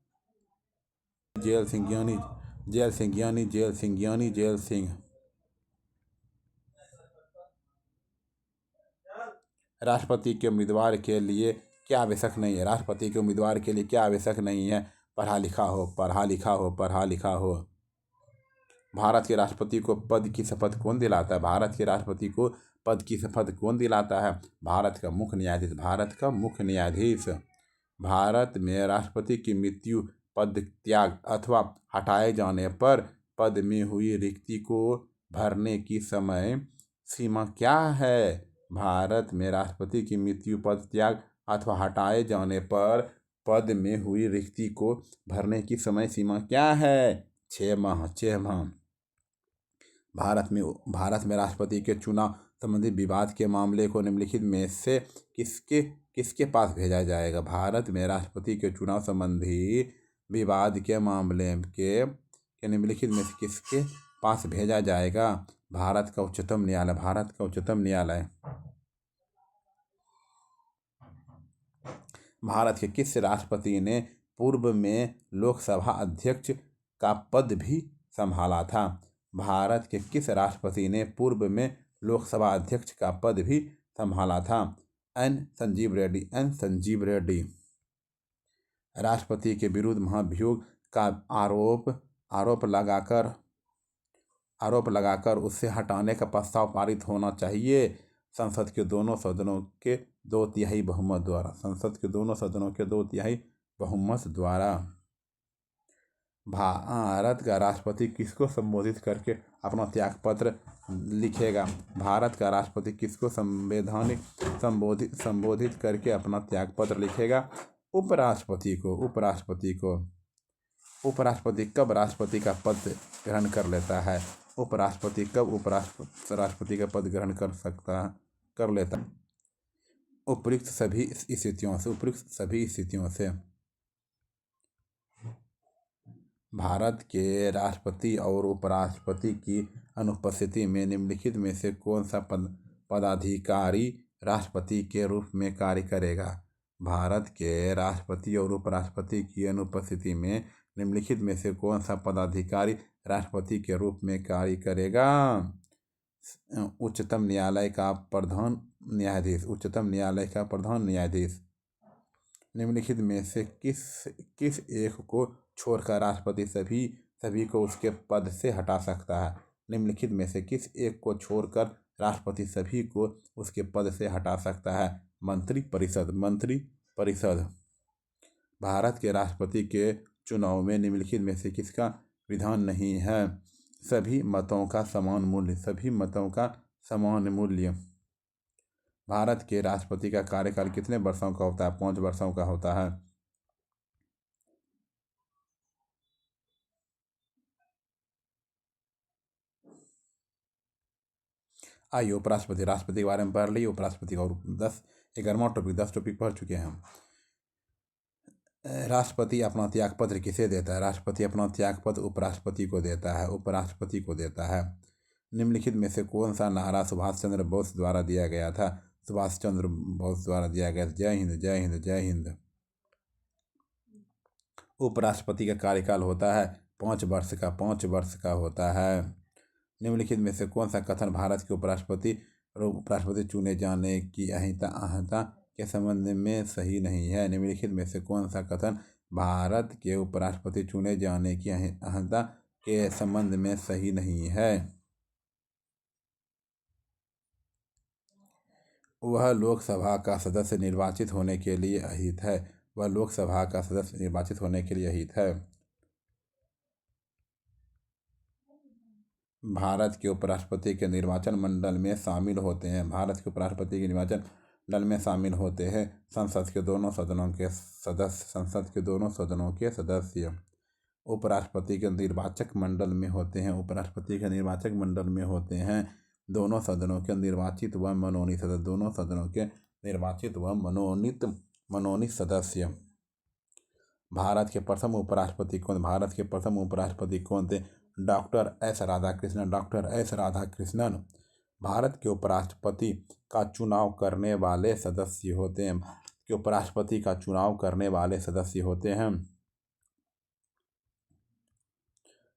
S1: जेल सिंह। राष्ट्रपति के उम्मीदवार के लिए क्या आवश्यक नहीं है? राष्ट्रपति के उम्मीदवार के लिए क्या आवश्यक नहीं है? पढ़ा लिखा हो। भारत के राष्ट्रपति को पद की शपथ कौन दिलाता है? भारत के राष्ट्रपति को पद की शपथ कौन दिलाता है? भारत का मुख्य न्यायाधीश। भारत में राष्ट्रपति की मृत्यु, पद त्याग अथवा हटाए जाने पर पद में हुई रिक्ति को भरने की समय सीमा क्या है? भारत में राष्ट्रपति की मृत्यु, पद त्याग अथवा हटाए जाने पर पद में हुई रिक्ति को भरने की समय सीमा क्या है? 6 माह। भारत में राष्ट्रपति के चुनाव संबंधी विवाद के मामले को निम्नलिखित में से किसके पास भेजा जाएगा? भारत में राष्ट्रपति के चुनाव संबंधी विवाद के मामले के निम्नलिखित में से किसके पास भेजा जाएगा? भारत का उच्चतम न्यायालय। भारत के किस राष्ट्रपति ने पूर्व में लोकसभा अध्यक्ष का पद भी संभाला था? भारत के किस राष्ट्रपति ने पूर्व में लोकसभा अध्यक्ष का पद भी संभाला था? एन संजीव रेड्डी। राष्ट्रपति के विरुद्ध महाभियोग का आरोप लगाकर उससे हटाने का प्रस्ताव पारित होना चाहिए। संसद के दोनों सदनों के 2/3 बहुमत द्वारा। संसद के दोनों सदनों के 2/3 बहुमत द्वारा। भारत का राष्ट्रपति किसको संबोधित करके अपना त्यागपत्र लिखेगा? भारत का राष्ट्रपति किसको संबोधित करके अपना त्यागपत्र लिखेगा? उपराष्ट्रपति को। उपराष्ट्रपति कब राष्ट्रपति का पद ग्रहण कर लेता है? उपराष्ट्रपति कब राष्ट्रपति का पद ग्रहण कर लेता है? उपयुक्त सभी स्थितियों से। भारत के राष्ट्रपति और उपराष्ट्रपति की अनुपस्थिति में निम्नलिखित में से कौन सा पदाधिकारी राष्ट्रपति के रूप में कार्य करेगा? भारत के राष्ट्रपति और उपराष्ट्रपति की अनुपस्थिति में निम्नलिखित में से कौन सा पदाधिकारी राष्ट्रपति के रूप में कार्य करेगा? उच्चतम न्यायालय का प्रधान न्यायाधीश। निम्नलिखित में से किस एक को छोड़कर राष्ट्रपति सभी को उसके पद से हटा सकता है? निम्नलिखित में से किस एक को छोड़कर राष्ट्रपति सभी को उसके पद से हटा सकता है? मंत्रिपरिषद। भारत के राष्ट्रपति के चुनाव में निम्नलिखित में से किसका विधान नहीं है? सभी मतों का समान मूल्य। भारत के राष्ट्रपति का कार्यकाल कितने वर्षों का होता है? 5 वर्षों का होता है। आइए राष्ट्रपति के बारे में पढ़ ली। उपराष्ट्रपति का और 10 टॉपिक पढ़ चुके हैं हम। राष्ट्रपति अपना त्यागपत्र किसे देता है? राष्ट्रपति अपना त्यागपत्र उपराष्ट्रपति को देता है। निम्नलिखित में से कौन सा नारा सुभाष चंद्र बोस द्वारा दिया गया था? जय हिंद, जय हिंद, जय हिंद। उपराष्ट्रपति का कार्यकाल होता है 5 वर्ष का होता है। निम्नलिखित में से कौन सा कथन भारत के उपराष्ट्रपति चुने जाने की अहंता के संबंध में सही नहीं है? निम्नलिखित में से कौन सा कथन भारत के उपराष्ट्रपति चुने जाने की अहंता के संबंध में सही नहीं है? वह लोकसभा का सदस्य निर्वाचित होने के लिए अहित है। भारत के उपराष्ट्रपति के निर्वाचन मंडल में शामिल होते हैं संसद के दोनों सदनों के सदस्य। उपराष्ट्रपति के निर्वाचक मंडल में होते हैं दोनों सदनों के निर्वाचित व मनोनीत सदस्य। भारत के प्रथम उपराष्ट्रपति कौन थे? Doctor S Radhakrishnan. भारत के उपराष्ट्रपति का चुनाव करने वाले सदस्य होते हैं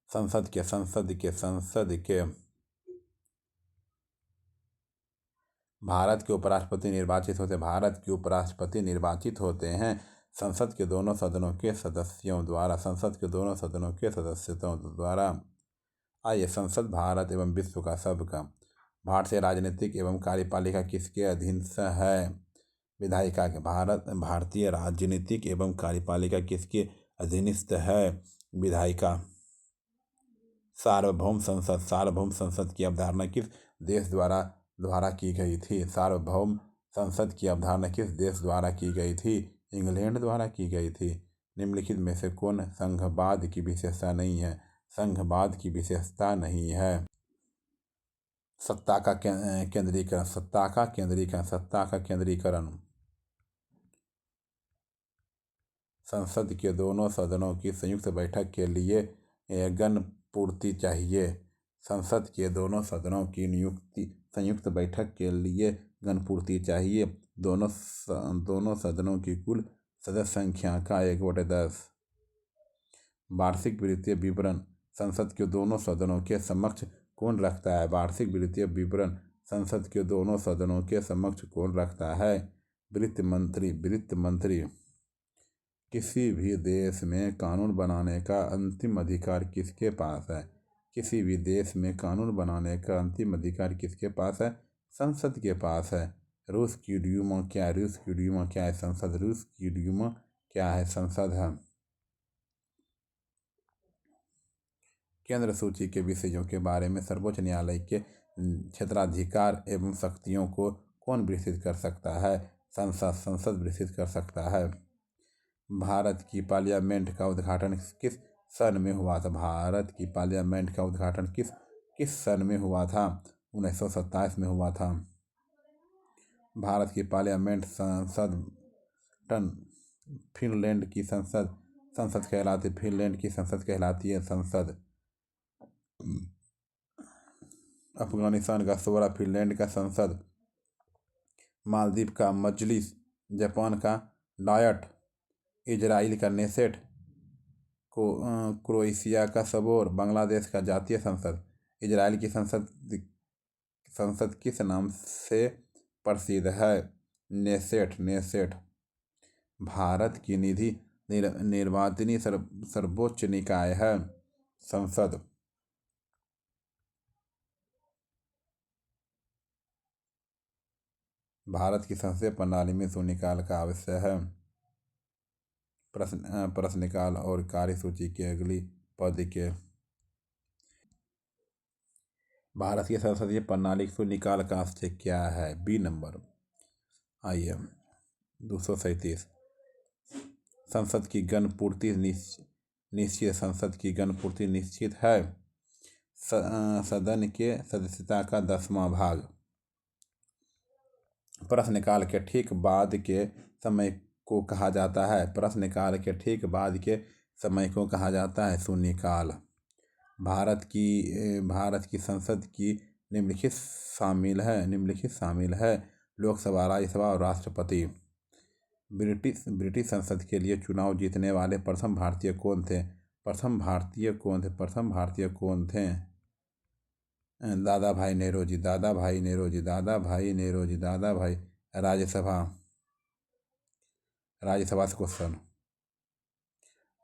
S1: संसद के। भारत के उपराष्ट्रपति निर्वाचित होते हैं संसद के दोनों सदनों के सदस्यों द्वारा। आइए संसद भारत एवं विश्व का सबका। भारतीय राजनीतिक एवं कार्यपालिका किसके अधीन है? विधायिका के। भारतीय राजनीतिक एवं कार्यपालिका किसके अधीनस्थ है? विधायिका। सार्वभौम संसद की अवधारणा किस देश द्वारा की गई थी? सार्वभौम संसद की अवधारणा किस देश द्वारा की गई थी? इंग्लैंड द्वारा की गई थी। निम्नलिखित में से कौन संघवाद की विशेषता नहीं है? सत्ता का केंद्रीकरण। संसद के दोनों सदनों की संयुक्त बैठक के लिए गणपूर्ति चाहिए। संसद के दोनों सदनों की संयुक्त बैठक के लिए गणपूर्ति चाहिए। दोनों सदनों की कुल सदस्य संख्या का 1/10। वार्षिक वित्तीय विवरण संसद के दोनों सदनों के समक्ष कौन रखता है? वार्षिक वित्तीय विवरण संसद के दोनों सदनों के समक्ष कौन रखता है? वित्त मंत्री। किसी भी देश में कानून बनाने का अंतिम अधिकार किसके पास है? किसी भी देश में कानून बनाने का अंतिम अधिकार किसके पास है? संसद के पास है। रूस की ड्यूमा क्या है? रूस की ड्यूमा क्या है? संसद। रूस की ड्यूमा क्या है? संसद है। केंद्र सूची के विषयों के बारे में सर्वोच्च न्यायालय के क्षेत्राधिकार एवं शक्तियों को कौन विस्तृत कर सकता है? संसद। संसद विस्तृत कर सकता है। भारत की पार्लियामेंट का उद्घाटन किस सन में हुआ था? भारत की पार्लियामेंट का उद्घाटन किस सन में हुआ था? 1927 में हुआ था। भारत की पार्लियामेंट संसद टन फिनलैंड की संसद संसद कहलाती फिनलैंड की संसद कहलाती है संसद। अफगानिस्तान का सूरा फिनलैंड का संसद। मालदीव का मजलिस, जापान का डायट, इजराइल का नेसेट, क्रोएशिया का सबोर, बांग्लादेश का जातीय संसद। इजराइल की संसद किस नाम से प्रसिद्ध है? नेसेट। नेसेट। भारत की निधि निर्वाचनी सर्वोच्च निकाय है संसद। भारत की संसदीय प्रणाली में शून्यकाल का आवश्यक है। प्रश्नकाल और कार्यसूची के अगली पद के। भारत की संसदीय प्रणाली शून्यकाल का आवश्यक क्या है? B number. आइए 237। संसद की गणपूर्ति निश्चित। संसद की गणपूर्ति निश्चित है। सदन के सदस्यता का 10वां भाग। प्रश्नकाल के ठीक बाद के समय को कहा जाता है? प्रश्नकाल के ठीक बाद के समय को कहा जाता है शून्यकाल। भारत की संसद की निम्नलिखित शामिल है लोकसभा, राज्यसभा और राष्ट्रपति। ब्रिटिश संसद के लिए चुनाव जीतने वाले प्रथम भारतीय कौन थे? प्रथम भारतीय कौन थे? दादा भाई नेहरू जी। राज्यसभा से क्वेश्चन।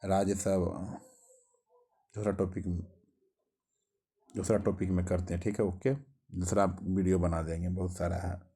S1: राज्यसभा दूसरा टॉपिक में करते हैं, ठीक है? ओके, दूसरा वीडियो बना देंगे, बहुत सारा है।